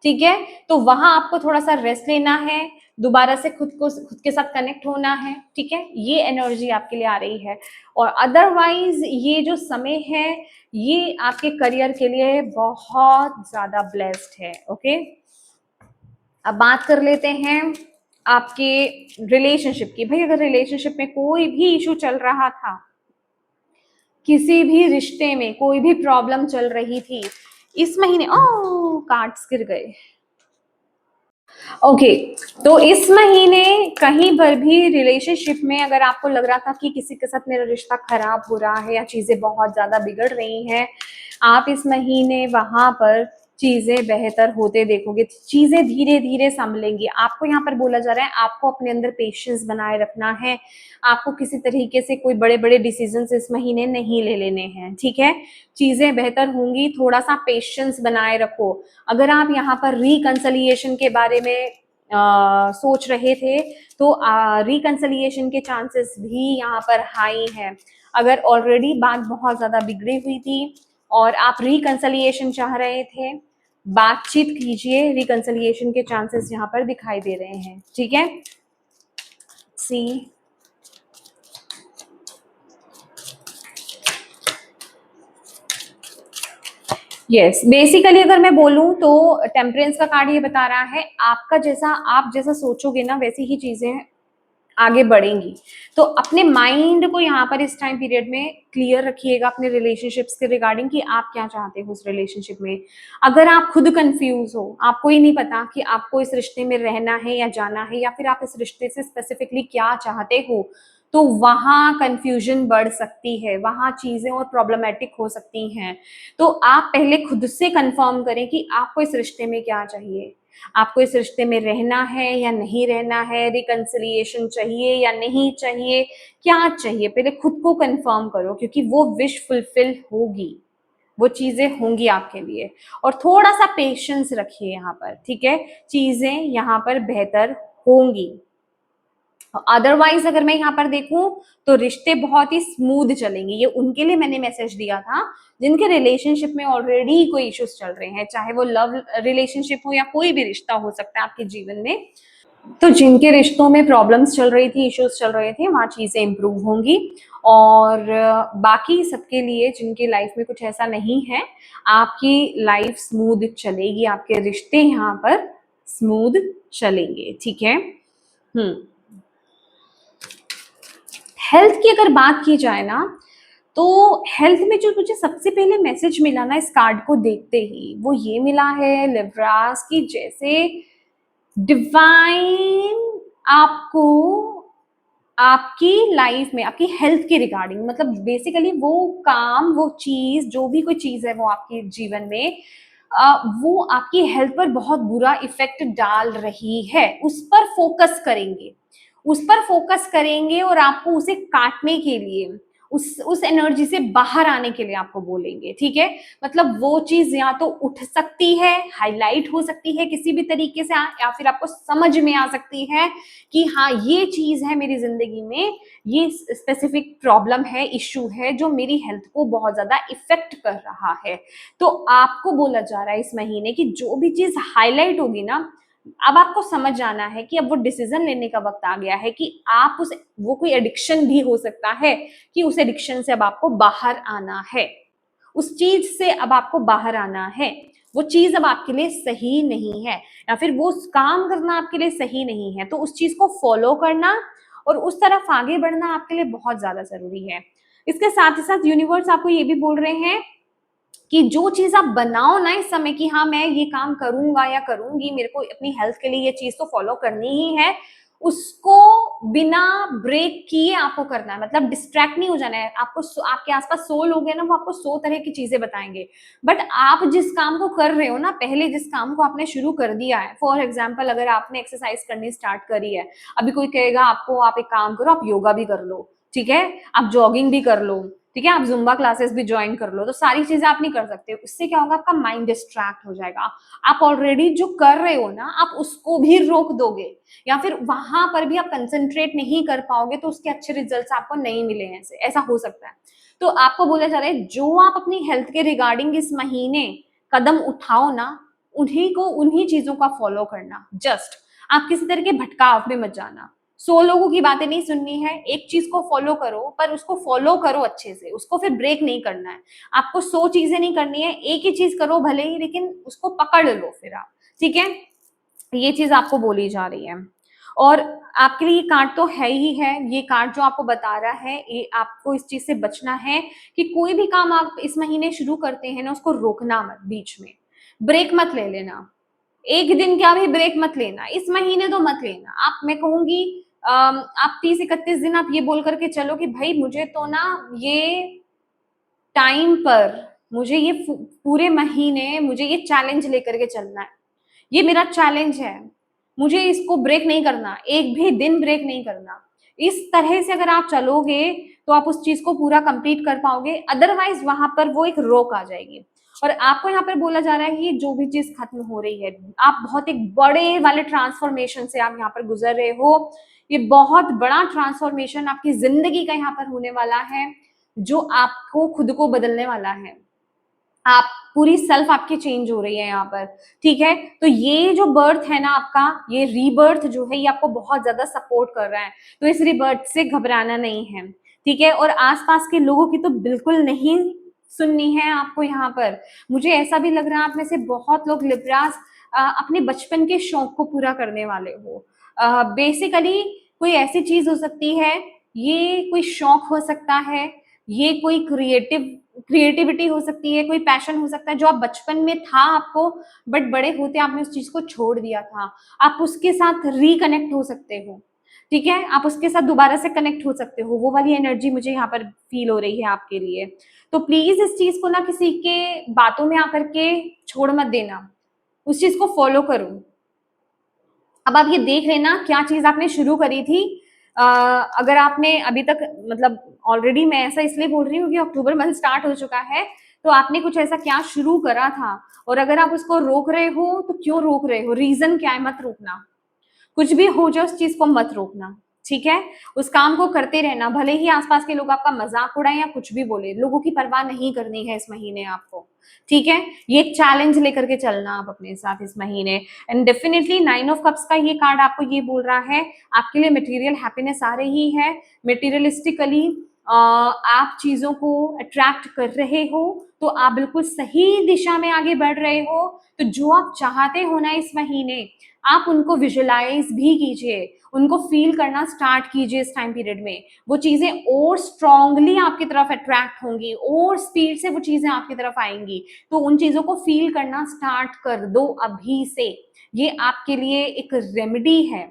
ठीक है। तो वहां आपको थोड़ा सा रेस्ट लेना है, दोबारा से खुद के साथ कनेक्ट होना है, ठीक है, ये एनर्जी आपके लिए आ रही है। और अदरवाइज ये जो समय है, ये आपके करियर के लिए बहुत ज्यादा ब्लेस्ड है। ओके, अब बात कर लेते हैं आपके रिलेशनशिप की। भाई अगर रिलेशनशिप में कोई भी इशू चल रहा था, किसी भी रिश्ते में कोई भी प्रॉब्लम चल रही थी इस महीने, ओ कार्ड्स गिर गए, ओके, तो इस महीने कहीं पर भी रिलेशनशिप में अगर आपको लग रहा था कि किसी के साथ मेरा रिश्ता खराब हो रहा है या चीजें बहुत ज्यादा बिगड़ रही हैं, आप इस महीने वहां पर चीजें बेहतर होते देखोगे, चीजें धीरे धीरे संभलेंगी। आपको यहाँ पर बोला जा रहा है आपको अपने अंदर पेशेंस बनाए रखना है, आपको किसी तरीके से कोई बड़े बड़े डिसीजंस इस महीने नहीं ले लेने हैं, ठीक है, चीजें बेहतर होंगी, थोड़ा सा पेशेंस बनाए रखो। अगर आप यहाँ पर रिकंसलिएशन के बारे में सोच रहे थे, तो रिकंसलिएशन के चांसेस भी यहाँ पर हाई है। अगर ऑलरेडी बात बहुत ज्यादा बिगड़ी हुई थी और आप रिकंसलिएशन चाह रहे थे, बातचीत कीजिए, रिकंसलिएशन के चांसेस यहाँ पर दिखाई दे रहे हैं, ठीक है। सी यस, बेसिकली अगर मैं बोलूं तो टेम्परेंस का कार्ड ये बता रहा है आप जैसा सोचोगे ना वैसी ही चीजें आगे बढ़ेंगी। तो अपने माइंड को यहाँ पर इस टाइम पीरियड में क्लियर रखिएगा अपने रिलेशनशिप्स के रिगार्डिंग कि आप क्या चाहते हो उस रिलेशनशिप में। अगर आप खुद कंफ्यूज हो, आपको ही नहीं पता कि आपको इस रिश्ते में रहना है या जाना है, या फिर आप इस रिश्ते से स्पेसिफिकली क्या चाहते हो, तो वहां कंफ्यूजन बढ़ सकती है, वहां चीजें और प्रॉब्लमेटिक हो सकती हैं। तो आप पहले खुद से कंफर्म करें कि आपको इस रिश्ते में क्या चाहिए, आपको इस रिश्ते में रहना है या नहीं रहना है, रिकंसिलिएशन चाहिए या नहीं चाहिए, क्या चाहिए, पहले खुद को कंफर्म करो, क्योंकि वो विश फुलफिल होगी, वो चीजें होंगी आपके लिए। और थोड़ा सा पेशेंस रखिए यहाँ पर, ठीक है, चीजें यहाँ पर बेहतर होंगी। अदरवाइज अगर मैं यहाँ पर देखूं तो रिश्ते बहुत ही स्मूथ चलेंगे, ये उनके लिए मैंने मैसेज दिया था जिनके रिलेशनशिप में ऑलरेडी कोई इश्यूज चल रहे हैं, चाहे वो लव रिलेशनशिप हो या कोई भी रिश्ता हो सकता है आपके जीवन में। तो जिनके रिश्तों में प्रॉब्लम्स चल रही थी, इश्यूज चल रहे थे, वहां चीजें इंप्रूव होंगी। और बाकी सबके लिए जिनकी लाइफ में कुछ ऐसा नहीं है, आपकी लाइफ स्मूथ चलेगी, आपके रिश्ते यहाँ पर स्मूथ चलेंगे, ठीक है। हेल्थ की अगर बात की जाए ना, तो हेल्थ में जो मुझे सबसे पहले मैसेज मिला ना इस कार्ड को देखते ही, वो ये मिला है लिब्रास की, जैसे डिवाइन आपको आपकी लाइफ में आपकी हेल्थ के रिगार्डिंग, मतलब बेसिकली वो काम, वो चीज, जो भी कोई चीज है वो आपके जीवन में वो आपकी हेल्थ पर बहुत बुरा इफेक्ट डाल रही है, उस पर फोकस करेंगे, उस पर फोकस करेंगे और आपको उसे काटने के लिए, उस एनर्जी से बाहर आने के लिए आपको बोलेंगे, ठीक है। मतलब वो चीज या तो उठ सकती है, हाईलाइट हो सकती है किसी भी तरीके से, या फिर आपको समझ में आ सकती है कि हाँ ये चीज है मेरी जिंदगी में, ये स्पेसिफिक प्रॉब्लम है, इश्यू है जो मेरी हेल्थ को बहुत ज्यादा इफेक्ट कर रहा है। तो आपको बोला जा रहा है इस महीने की जो भी चीज हाईलाइट होगी ना, अब आपको समझ जाना है कि अब वो डिसीजन लेने का वक्त आ गया है कि आप उस, वो कोई एडिक्शन भी हो सकता है कि उस एडिक्शन से अब आपको बाहर आना है, उस चीज से अब आपको बाहर आना है, वो चीज अब आपके लिए सही नहीं है, या फिर वो काम करना आपके लिए सही नहीं है, तो उस चीज को फॉलो करना और उस तरफ आगे बढ़ना आपके लिए बहुत ज्यादा जरूरी है। इसके साथ ही साथ यूनिवर्स आपको ये भी बोल रहे हैं कि जो चीज आप बनाओ ना इस समय कि हाँ मैं ये काम करूंगा या करूंगी, मेरे को अपनी हेल्थ के लिए ये चीज तो फॉलो करनी ही है, उसको बिना ब्रेक किए आपको करना है। मतलब डिस्ट्रैक्ट नहीं हो जाना है आपको। आपके आसपास 100 लोग हैं ना, वो आपको 100 तरह की चीजें बताएंगे, बट आप जिस काम को कर रहे हो ना, पहले जिस काम को आपने शुरू कर दिया है, फॉर एग्जाम्पल अगर आपने एक्सरसाइज करनी स्टार्ट करी है, अभी कोई कहेगा आपको आप एक काम करो, आप योगा भी कर लो, ठीक है, आप जॉगिंग भी कर लो, ठीक है, आप जुम्बा क्लासेस भी ज्वाइन कर लो, तो सारी चीजें आप नहीं कर सकते। उससे क्या होगा, आपका माइंड डिस्ट्रैक्ट हो जाएगा। आप ऑलरेडी जो कर रहे हो ना, आप उसको भी रोक दोगे या फिर वहां पर भी आप कंसंट्रेट नहीं कर पाओगे, तो उसके अच्छे रिजल्ट्स आपको नहीं मिले हैं, ऐसा हो सकता है। तो आपको बोला जा रहा है जो आप अपनी हेल्थ के रिगार्डिंग इस महीने कदम उठाओ ना, उन्हीं चीजों का फॉलो करना। जस्ट आप किसी तरह के भटकाव में मत जाना, 100 लोगों की बातें नहीं सुननी है, एक चीज को फॉलो करो, पर उसको फॉलो करो अच्छे से, उसको फिर ब्रेक नहीं करना है। आपको 100 चीजें नहीं करनी है, एक ही चीज करो भले ही, लेकिन उसको पकड़ लो फिर आप, ठीक है। ये चीज आपको बोली जा रही है। और आपके लिए ये कार्ड तो है ही है, ये कार्ड जो आपको बता रहा है, ये आपको इस चीज से बचना है कि कोई भी काम आप इस महीने शुरू करते हैं ना, उसको रोकना मत, बीच में ब्रेक मत ले लेना। एक दिन क्या भी ब्रेक मत लेना, इस महीने तो मत लेना। आप, मैं कहूंगी आप 30-31 दिन आप ये बोल करके चलो कि भाई मुझे तो ना ये टाइम पर, मुझे ये पूरे महीने मुझे ये चैलेंज लेकर के चलना है, ये मेरा चैलेंज है, मुझे इसको ब्रेक नहीं करना, एक भी दिन ब्रेक नहीं करना। इस तरह से अगर आप चलोगे तो आप उस चीज को पूरा कंप्लीट कर पाओगे, अदरवाइज वहां पर वो एक रोक आ जाएगी। और आपको यहाँ पर बोला जा रहा है कि जो भी चीज खत्म हो रही है, आप बहुत एक बड़े वाले ट्रांसफॉर्मेशन से आप यहाँ पर गुजर रहे हो। ये बहुत बड़ा ट्रांसफॉर्मेशन आपकी जिंदगी का यहाँ पर होने वाला है, जो आपको खुद को बदलने वाला है। आप पूरी सेल्फ आपकी चेंज हो रही है यहाँ पर, ठीक है। तो ये जो बर्थ है ना आपका, ये रीबर्थ जो है, ये आपको बहुत ज्यादा सपोर्ट कर रहा है, तो इस रीबर्थ से घबराना नहीं है, ठीक है। और आसपास के लोगों की तो बिल्कुल नहीं सुननी है आपको यहाँ पर। मुझे ऐसा भी लग रहा है आप में से बहुत लोग लिब्रास अपने बचपन के शौक को पूरा करने वाले हो। बेसिकली कोई ऐसी चीज हो सकती है, ये कोई शौक हो सकता है, ये कोई क्रिएटिविटी हो सकती है, कोई पैशन हो सकता है जो आप बचपन में था आपको, बट बड़े होते आपने उस चीज को छोड़ दिया था। आप उसके साथ रिकनेक्ट हो सकते हो, ठीक है, आप उसके साथ दोबारा से कनेक्ट हो सकते हो। वो वाली एनर्जी मुझे यहाँ पर फील हो रही है आपके लिए। तो प्लीज इस चीज को ना किसी के बातों में आकर के छोड़ मत देना, उस चीज को फॉलो करो। अब आप ये देख रहे ना क्या चीज आपने शुरू करी थी। अगर आपने अभी तक, मतलब ऑलरेडी मैं ऐसा इसलिए बोल रही हूँ कि अक्टूबर मंथ स्टार्ट हो चुका है, तो आपने कुछ ऐसा क्या शुरू करा था, और अगर आप उसको रोक रहे हो तो क्यों रोक रहे हो, रीजन क्या है, मत रोकना। कुछ भी हो जाए उस चीज को मत रोकना, ठीक है। उस काम को करते रहना, भले ही आसपास के लोग आपका मजाक उड़ाएं या कुछ भी बोले, लोगों की परवाह नहीं करनी है इस महीने आपको, ठीक है। ये चैलेंज लेकर के चलना आप अपने साथ इस महीने। एंड डेफिनेटली 9 ऑफ कप्स का ये कार्ड आपको ये बोल रहा है आपके लिए मटेरियल हैप्पीनेस आ रही है। मटेरियलिस्टिकली आप चीजों को अट्रैक्ट कर रहे हो, तो आप बिल्कुल सही दिशा में आगे बढ़ रहे हो। तो जो आप चाहते हो ना इस महीने, आप उनको विजुलाइज भी कीजिए, उनको फील करना स्टार्ट कीजिए इस टाइम पीरियड में। वो चीजें और स्ट्रांगली आपकी तरफ अट्रैक्ट होंगी, और स्पीड से वो चीजें आपकी तरफ आएंगी। तो उन चीजों को फील करना स्टार्ट कर दो अभी से। ये आपके लिए एक रेमेडी है,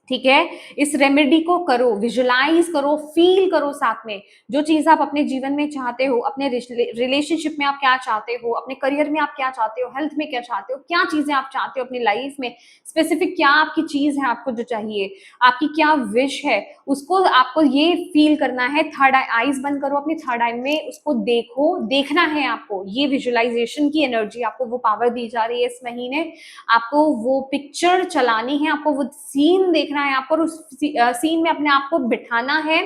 ठीक है। इस रेमेडी को करो, विजुलाइज करो, फील करो साथ में। जो चीज आप अपने जीवन में चाहते हो, अपने रिलेशनशिप में आप क्या चाहते हो, अपने करियर में आप क्या चाहते हो, हेल्थ में क्या चाहते हो, क्या चीजें आप चाहते हो अपनी लाइफ में, स्पेसिफिक क्या आपकी चीज है, आपको जो चाहिए, आपकी क्या विश है, उसको आपको ये फील करना है। थर्ड आईज बंद करो, अपनी थर्ड आई में उसको देखो, देखना है आपको। ये विजुअलाइजेशन की एनर्जी आपको वो पावर दी जा रही है इस महीने। आपको वो पिक्चर चलानी है, आपको वो सीन देखना है, आपको उस सीन में अपने आप को बिठाना है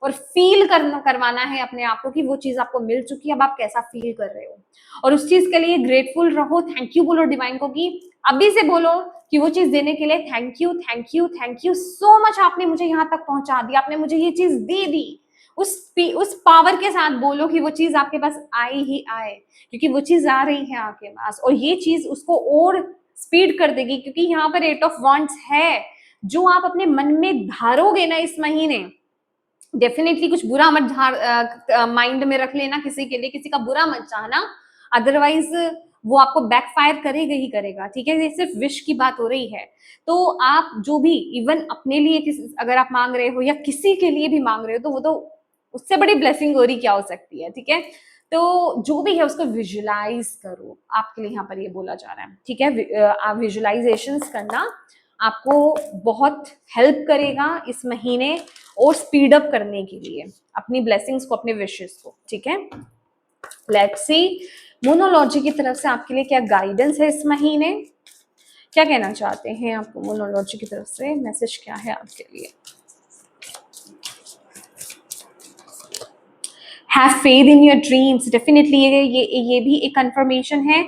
और फील करवाना है अपने आप को कि वो चीज आपको मिल चुकी है, अब आप कैसा फील कर रहे हो। और उस चीज के लिए ग्रेटफुल रहो, थैंक यू बोलो डिवाइन को, कि अभी से बोलो कि वो चीज देने के लिए thank you, thank you, thank you so much. आपने मुझे यहाँ तक पहुंचा दिया, आपने मुझे ये चीज दे दी। उस पावर के साथ बोलो कि वो चीज आपके पास आए ही आए, क्योंकि वो चीज आ रही है आपके पास, और ये चीज उसको और स्पीड कर देगी, क्योंकि यहाँ पर 8 ऑफ वांड्स है। जो आप अपने मन में धारोगे ना इस महीने, डेफिनेटली कुछ बुरा मत माइंड में रख लेना, किसी के लिए किसी का बुरा मत चाहना, अदरवाइज वो आपको बैकफायर करेगा ही करेगा, ठीक है। ये सिर्फ विश की बात हो रही है। तो आप जो भी इवन अपने लिए अगर आप मांग रहे हो या किसी के लिए भी मांग रहे हो, तो वो तो उससे बड़ी ब्लेसिंग हो रही क्या हो सकती है, ठीक है। तो जो भी है उसको विजुलाइज करो, आपके लिए यहाँ पर ये बोला जा रहा है, ठीक है। आप विजुलाइजेशंस करना आपको बहुत हेल्प करेगा इस महीने और स्पीड अप करने के लिए अपनी ब्लेसिंग्स को, अपने विशेस को, ठीक है। लेट्स सी मोनोलॉजी की तरफ से आपके लिए क्या गाइडेंस है इस महीने, क्या कहना चाहते हैं आपको मोनोलॉजी की तरफ से, मैसेज क्या है आपके लिए। Have faith in your dreams, definitely ये भी एक कंफर्मेशन है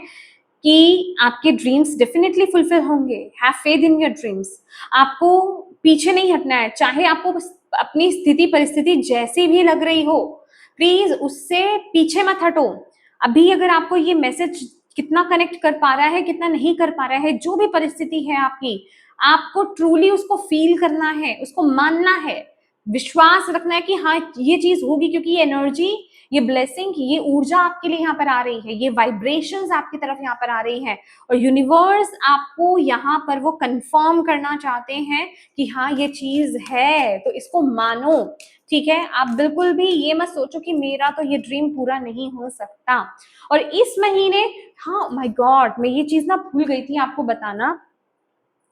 कि आपके ड्रीम्स डेफिनेटली फुलफिल होंगे। Have faith in your dreams, आपको पीछे नहीं हटना है, चाहे आपको अपनी स्थिति परिस्थिति जैसी भी लग रही हो, प्लीज उससे पीछे मत हटो। अभी अगर आपको ये मैसेज कितना कनेक्ट कर पा रहा है, कितना नहीं कर पा रहा है, जो भी परिस्थिति है आपकी, आपको ट्रूली उसको फील करना है, उसको मानना है, विश्वास रखना है कि हाँ ये चीज होगी, क्योंकि ये एनर्जी, ये ब्लेसिंग, ये ऊर्जा आपके लिए यहाँ पर आ रही है, ये वाइब्रेशंस आपकी तरफ यहाँ पर आ रही है, और यूनिवर्स आपको यहाँ पर वो कंफर्म करना चाहते हैं कि हाँ ये चीज है, तो इसको मानो, ठीक है। आप बिल्कुल भी ये मत सोचो कि मेरा तो ये ड्रीम पूरा नहीं हो सकता। और इस महीने, हाँ माय गॉड, मैं ये चीज ना भूल गई थी आपको बताना,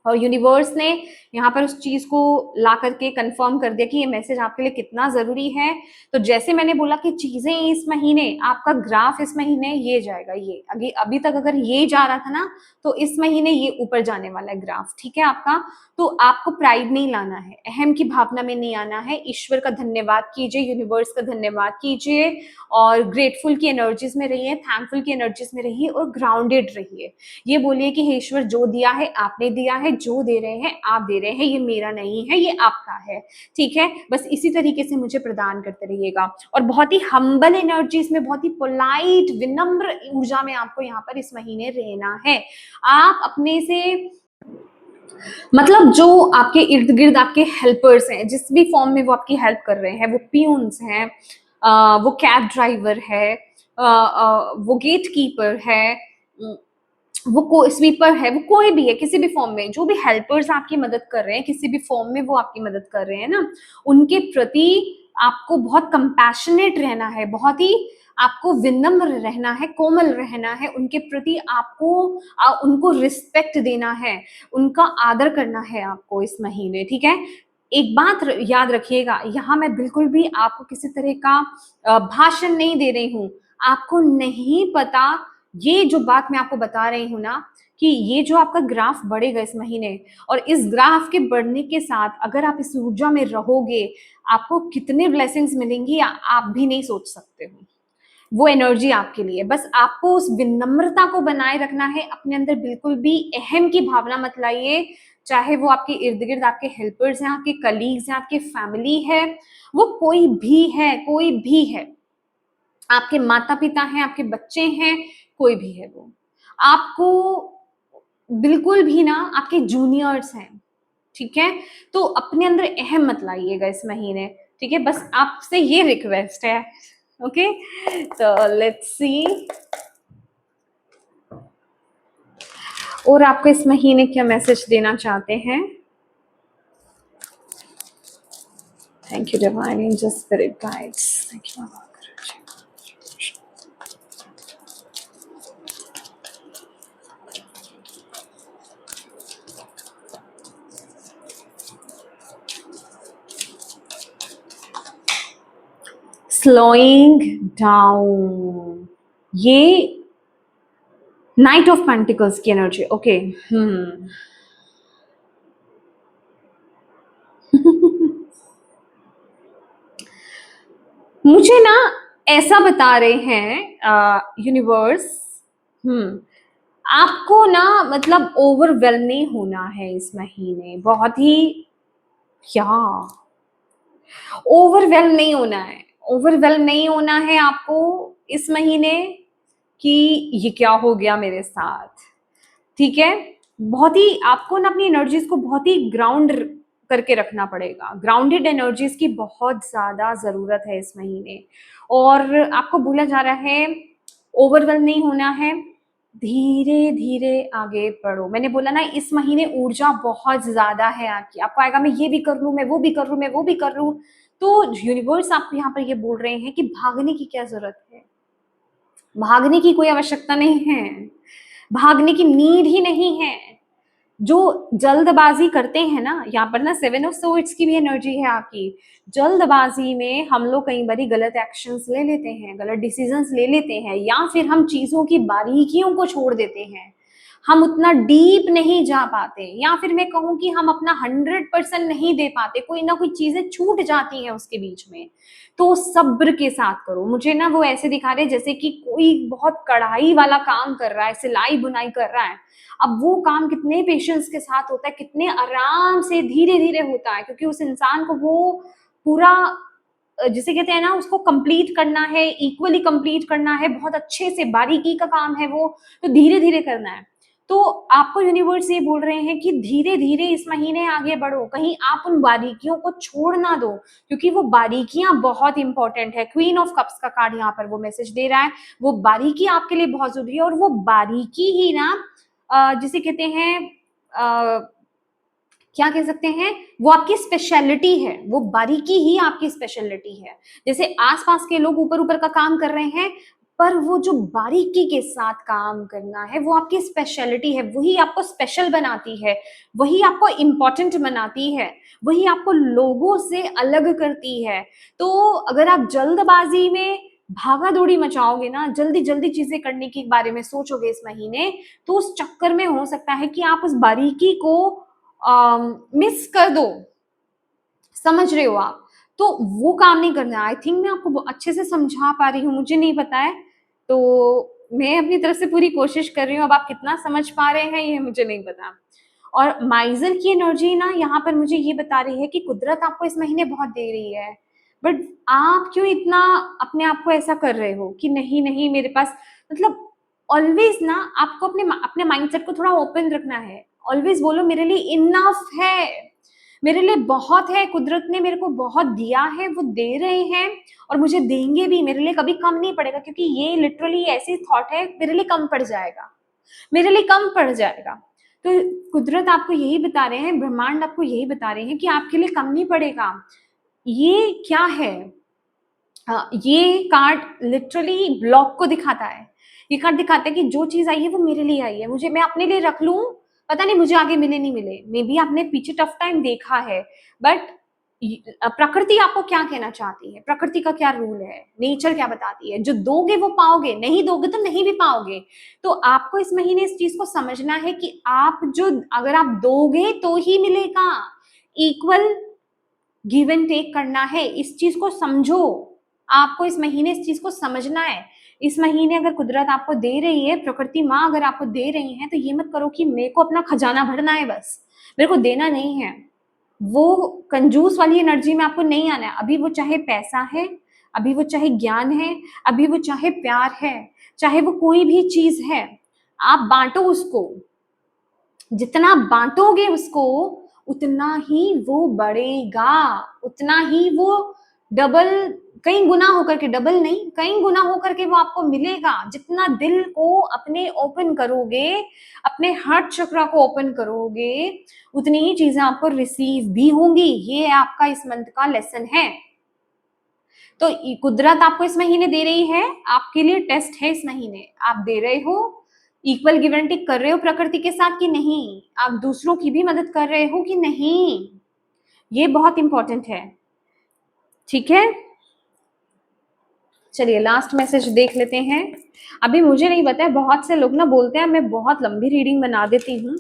और यूनिवर्स ने यहाँ पर उस चीज को ला करके कंफर्म कर दिया कि ये मैसेज आपके लिए कितना जरूरी है। तो जैसे मैंने बोला कि चीजें इस महीने, आपका ग्राफ इस महीने ये जाएगा, ये अभी तक अगर ये जा रहा था ना, तो इस महीने ये ऊपर जाने वाला है ग्राफ, ठीक है आपका। तो आपको प्राइड नहीं लाना है, अहम की भावना में नहीं आना है, ईश्वर का धन्यवाद कीजिए, यूनिवर्स का धन्यवाद कीजिए, और ग्रेटफुल की एनर्जीज में रहिए, थैंकफुल की एनर्जीज में रहिए, और ग्राउंडेड रहिए। ये बोलिए कि हे ईश्वर, जो दिया है आपने दिया है, जो दे रहे हैं आप दे रहे हैं, ये मेरा नहीं है, ये आपका है, ठीक है। बस इसी तरीके से मुझे प्रदान करते रहिएगा, और बहुत ही हम्बल एनर्जीज में, बहुत ही पोलाइट विनम्र ऊर्जा में आपको यहाँ पर इस महीने रहना है। आप अपने से, मतलब जो आपके इर्द गिर्द आपके हेल्पर्स हैं, जिस भी फॉर्म में वो आपकी हेल्प कर रहे हैं, वो पियून्स हैं, वो कैब ड्राइवर है, वो गेट कीपर है, वो स्वीपर है, वो कोई भी है, किसी भी फॉर्म में जो भी हेल्पर्स आपकी मदद कर रहे हैं, किसी भी फॉर्म में वो आपकी मदद कर रहे हैं ना, उनके प्रति आपको बहुत कंपैशनेट रहना है, बहुत ही आपको विनम्र रहना है, कोमल रहना है उनके प्रति, आपको उनको रिस्पेक्ट देना है, उनका आदर करना है आपको इस महीने, ठीक है। एक बात याद रखिएगा, यहाँ मैं बिल्कुल भी आपको किसी तरह का भाषण नहीं दे रही हूँ, आपको नहीं पता, ये जो बात मैं आपको बता रही हूँ ना, कि ये जो आपका ग्राफ बढ़ेगा इस महीने, और इस ग्राफ के बढ़ने के साथ अगर आप इस ऊर्जा में रहोगे, आपको कितने ब्लेसिंग्स मिलेंगी आप भी नहीं सोच सकते हो। वो एनर्जी आपके लिए, बस आपको उस विनम्रता को बनाए रखना है अपने अंदर, बिल्कुल भी अहम की भावना मत लाइए, चाहे वो आपके इर्द गिर्द आपके हेल्पर्स हैं, आपके कलीग्स हैं, आपके फैमिली है, वो कोई भी है, कोई भी है, आपके माता पिता हैं, आपके बच्चे हैं, कोई भी है, वो आपको बिल्कुल भी ना, आपके जूनियर्स हैं, ठीक है। तो अपने अंदर अहम मत लाइएगा इस महीने, ठीक है, बस आपसे ये रिक्वेस्ट है, ओके। तो लेट्स सी और आपको इस महीने क्या मैसेज देना चाहते हैं। Thank you divine angel spirit guides, thank you. Slowing down, ये नाइट ऑफ पेंटिकल्स की एनर्जी, ओके। मुझे ना ऐसा बता रहे हैं यूनिवर्स, आपको ना मतलब ओवरवेल्म नहीं होना है इस महीने, बहुत ही, क्या, ओवरवेल्म नहीं होना है, ओवरवेल्म नहीं होना है आपको इस महीने कि ये क्या हो गया मेरे साथ, ठीक है। बहुत ही आपको ना अपनी एनर्जीज को बहुत ही ग्राउंड करके रखना पड़ेगा। ग्राउंडेड एनर्जीज की बहुत ज्यादा जरूरत है इस महीने। और आपको बोला जा रहा है ओवरवेल्म नहीं होना है, धीरे धीरे आगे बढ़ो। मैंने बोला ना इस महीने ऊर्जा बहुत ज्यादा है आपकी, आपको आएगा मैं ये भी कर लूं, मैं वो भी कर लूं, मैं वो भी कर लूं। तो यूनिवर्स आपको यहाँ पर ये बोल रहे हैं कि भागने की क्या जरूरत है, भागने की कोई आवश्यकता नहीं है, भागने की नीड ही नहीं है। जो जल्दबाजी करते हैं ना, यहाँ पर ना 7 ऑफ सोर्ड्स की भी एनर्जी है आपकी। जल्दबाजी में हम लोग कई बार गलत एक्शंस ले लेते हैं, गलत डिसीजंस ले लेते हैं, या फिर हम चीजों की बारीकियों को छोड़ देते हैं, हम उतना डीप नहीं जा पाते, या फिर मैं कहूँ कि हम अपना 100% नहीं दे पाते, कोई ना कोई चीजें छूट जाती हैं उसके बीच में। तो सब्र के साथ करो। मुझे ना वो ऐसे दिखा रहे जैसे कि कोई बहुत कढ़ाई वाला काम कर रहा है, सिलाई बुनाई कर रहा है। अब वो काम कितने पेशेंस के साथ होता है, कितने आराम से धीरे धीरे होता है, क्योंकि उस इंसान को वो पूरा जिसे कहते हैं ना उसको कंप्लीट करना है, इक्वली कंप्लीट करना है, बहुत अच्छे से बारीकी का काम है वो, तो धीरे धीरे करना है। तो आपको यूनिवर्स ये बोल रहे हैं कि धीरे धीरे इस महीने आगे बढ़ो, कहीं आप उन बारीकियों को छोड़ ना दो, क्योंकि वो बारीकियां बहुत इंपॉर्टेंट है। क्वीन ऑफ कप्स का कार्ड यहाँ पर वो मैसेज दे रहा है, वो बारीकी आपके लिए बहुत जरूरी है। और वो बारीकी ही ना जिसे कहते हैं क्या कह सकते हैं, वो आपकी स्पेशलिटी है, वो बारीकी ही आपकी स्पेशलिटी है। जैसे आसपास के लोग ऊपर ऊपर का काम कर रहे हैं, पर वो जो बारीकी के साथ काम करना है वो आपकी स्पेशलिटी है, वही आपको स्पेशल बनाती है, वही आपको इम्पोर्टेंट बनाती है, वही आपको लोगों से अलग करती है। तो अगर आप जल्दबाजी में भागा दौड़ी मचाओगे ना, जल्दी जल्दी चीजें करने के बारे में सोचोगे इस महीने, तो उस चक्कर में हो सकता है कि आप उस बारीकी को मिस कर दो। समझ रहे हो आप? तो वो काम नहीं करना है। आई थिंक मैं आपको अच्छे से समझा पा रही हूँ, मुझे नहीं पता है, तो मैं अपनी तरफ से पूरी कोशिश कर रही हूँ। अब आप कितना समझ पा रहे हैं ये मुझे नहीं पता। और माइजर की एनर्जी ना यहाँ पर मुझे ये बता रही है कि कुदरत आपको इस महीने बहुत दे रही है, बट आप क्यों इतना अपने आप को ऐसा कर रहे हो कि नहीं नहीं मेरे पास, मतलब ऑलवेज ना आपको अपने अपने माइंडसेट को थोड़ा ओपन रखना है। ऑलवेज बोलो मेरे लिए इनफ है, मेरे लिए बहुत है, कुदरत ने मेरे को बहुत दिया है, वो दे रहे हैं और मुझे देंगे भी, मेरे लिए कभी कम नहीं पड़ेगा। क्योंकि ये लिटरली ऐसी थॉट है, मेरे लिए कम पड़ जाएगा, मेरे लिए कम पड़ जाएगा। तो कुदरत आपको यही बता रहे हैं, ब्रह्मांड आपको यही बता रहे हैं कि आपके लिए कम नहीं पड़ेगा। ये क्या है, ये कार्ड लिटरली ब्लॉक को दिखाता है। ये कार्ड दिखाता है कि जो चीज आई है वो मेरे लिए आई है, मुझे मैं अपने लिए रख लूं, पता नहीं मुझे आगे मिले नहीं मिले। मे बी आपने पीछे टफ टाइम देखा है, बट प्रकृति आपको क्या कहना चाहती है, प्रकृति का क्या रूल है, नेचर क्या बताती है, जो दोगे वो पाओगे, नहीं दोगे तो नहीं भी पाओगे। तो आपको इस महीने इस चीज को समझना है कि आप जो, अगर आप दोगे तो ही मिलेगा, इक्वल गिव एंड टेक करना है। इस चीज को समझो, आपको इस महीने इस चीज को समझना है। इस महीने अगर कुदरत आपको दे रही है, प्रकृति माँ अगर आपको दे रही है, तो ये मत करो कि मेरे को अपना खजाना भरना है, बस मेरे को देना नहीं है। वो कंजूस वाली एनर्जी में आपको नहीं आना है। अभी वो चाहे पैसा है, अभी वो चाहे ज्ञान है, अभी वो चाहे प्यार है, चाहे वो कोई भी चीज है, आप बांटो उसको। जितना बांटोगे उसको उतना ही वो बढ़ेगा, उतना ही वो डबल, कई गुना होकर के, डबल नहीं कई गुना होकर के वो आपको मिलेगा। जितना दिल को अपने ओपन करोगे, अपने हार्ट चक्रा को ओपन करोगे, उतनी ही चीजें आपको रिसीव भी होंगी। ये आपका इस मंथ का लेसन है। तो कुदरत आपको इस महीने दे रही है, आपके लिए टेस्ट है इस महीने। आप दे रहे हो, इक्वल गिव एंड टेक कर रहे हो प्रकृति के साथ कि नहीं, आप दूसरों की भी मदद कर रहे हो कि नहीं, ये बहुत इंपॉर्टेंट है। ठीक है, चलिए लास्ट मैसेज देख लेते हैं। अभी मुझे नहीं पता है, बहुत से लोग ना बोलते हैं मैं बहुत लंबी रीडिंग बना देती हूँ,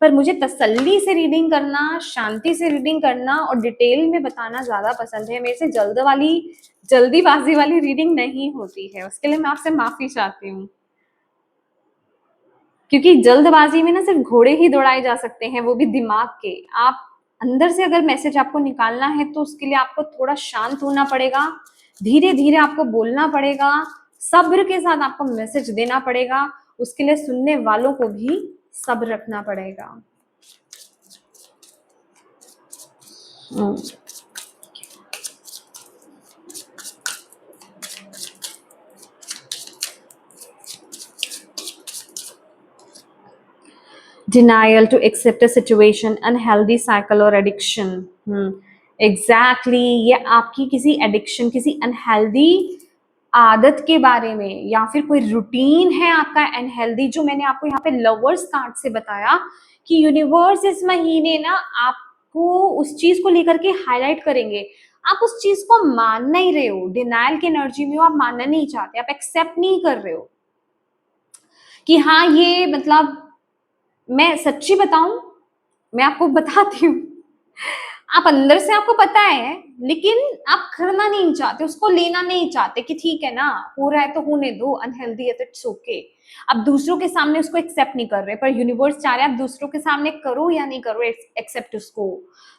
पर मुझे तसल्ली से रीडिंग करना, शांति से रीडिंग करना और डिटेल में बताना ज्यादा पसंद है। मेरे से जल्दीबाजी वाली रीडिंग नहीं होती है, उसके लिए मैं आपसे माफी चाहती हूँ। क्योंकि जल्दबाजी में ना सिर्फ घोड़े ही दौड़ाए जा सकते हैं, वो भी दिमाग के। आप अंदर से अगर मैसेज आपको निकालना है तो उसके लिए आपको थोड़ा शांत होना पड़ेगा, धीरे धीरे आपको बोलना पड़ेगा, सब्र के साथ आपको मैसेज देना पड़ेगा। उसके लिए सुनने वालों को भी सब्र रखना पड़ेगा। Denial to accept a situation, unhealthy cycle or addiction. Exactly ये आपकी किसी एडिक्शन, किसी अनहेल्दी आदत के बारे में, या फिर कोई रूटीन है आपका अनहेल्दी, जो मैंने आपको यहाँ पे लवर्स कार्ड से बताया कि यूनिवर्स इस महीने ना आपको उस चीज को लेकर के हाईलाइट करेंगे। आप उस चीज को मान नहीं रहे हो, डिनाइल की एनर्जी में हो, आप मानना नहीं चाहते, आप एक्सेप्ट नहीं कर रहे हो कि हाँ ये मतलब, मैं सच्ची बताऊं, मैं आपको बताती हूँ, आप अंदर से आपको पता है लेकिन आप करना नहीं चाहते, उसको लेना नहीं चाहते कि ठीक है ना, हो रहा है तो होने दो, अनहेल्दी है तो इट्स ओके। अब दूसरों के सामने उसको एक्सेप्ट नहीं कर रहे, पर यूनिवर्स चाह रहे हैं आप दूसरों के सामने करो या नहीं करो एक्सेप्ट उसको,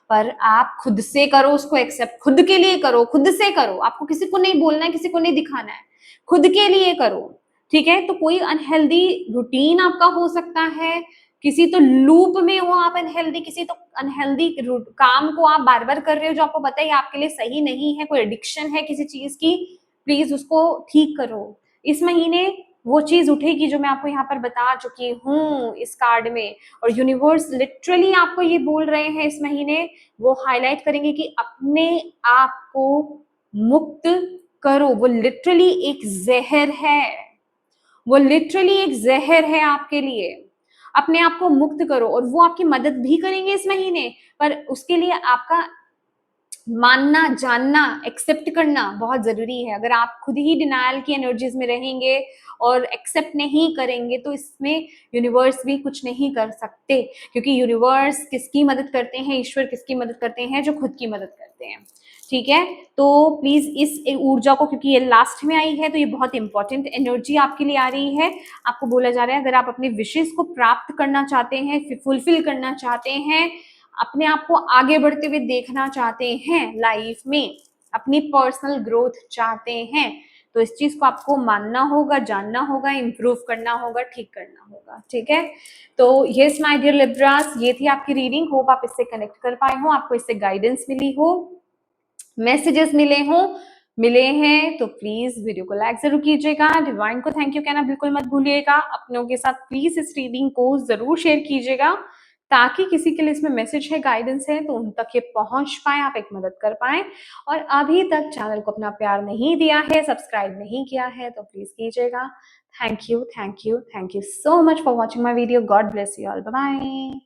पर आप खुद से करो उसको एक्सेप्ट, खुद के लिए करो, खुद से करो, आपको किसी को नहीं बोलना है, किसी को नहीं दिखाना है, खुद के लिए करो। ठीक है, तो कोई अनहेल्दी रूटीन आपका हो सकता है, किसी तो लूप में हो आप अनहेल्दी, किसी तो अनहेल्दी काम को आप बार बार कर रहे हो जो आपको पता है आपके लिए सही नहीं है, कोई एडिक्शन है किसी चीज की, प्लीज उसको ठीक करो। इस महीने वो चीज उठेगी जो मैं आपको यहाँ पर बता चुकी हूँ इस कार्ड में, और यूनिवर्स लिटरली आपको ये बोल रहे हैं इस महीने, वो हाईलाइट करेंगे कि अपने आप को मुक्त करो। वो लिटरली एक जहर है, वो लिटरली एक जहर है आपके लिए, अपने आप को मुक्त करो। और वो आपकी मदद भी करेंगे इस महीने, पर उसके लिए आपका मानना, जानना, एक्सेप्ट करना बहुत जरूरी है। अगर आप खुद ही डिनायल की एनर्जीज में रहेंगे और एक्सेप्ट नहीं करेंगे तो इसमें यूनिवर्स भी कुछ नहीं कर सकते, क्योंकि यूनिवर्स किसकी मदद करते हैं, ईश्वर किसकी मदद करते हैं, जो खुद की मदद करते हैं। ठीक है, तो प्लीज इस ऊर्जा को, क्योंकि ये लास्ट में आई है तो ये बहुत इंपॉर्टेंट एनर्जी आपके लिए आ रही है। आपको बोला जा रहा है अगर आप अपने विशेष को प्राप्त करना चाहते हैं, फुलफिल करना चाहते हैं, अपने आप को आगे बढ़ते हुए देखना चाहते हैं लाइफ में, अपनी पर्सनल ग्रोथ चाहते हैं, तो इस चीज को आपको मानना होगा, जानना होगा, इम्प्रूव करना होगा, ठीक करना होगा। ठीक है, तो यस माय डियर लिब्रास, ये थी आपकी रीडिंग। होप आप इससे कनेक्ट कर पाए हो, आपको इससे गाइडेंस मिली हो, मैसेजेस मिले हैं तो प्लीज वीडियो को लाइक जरूर कीजिएगा। डिवाइन को थैंक यू कहना बिल्कुल मत भूलिएगा। अपनों के साथ प्लीज इस रीडिंग को जरूर शेयर कीजिएगा, ताकि किसी के लिए इसमें मैसेज है, गाइडेंस है तो उन तक ये पहुंच पाए, आप एक मदद कर पाए। और अभी तक चैनल को अपना प्यार नहीं दिया है, सब्सक्राइब नहीं किया है तो प्लीज कीजिएगा। Thank you, thank you, thank you so much for watching my video. God bless you all, bye bye.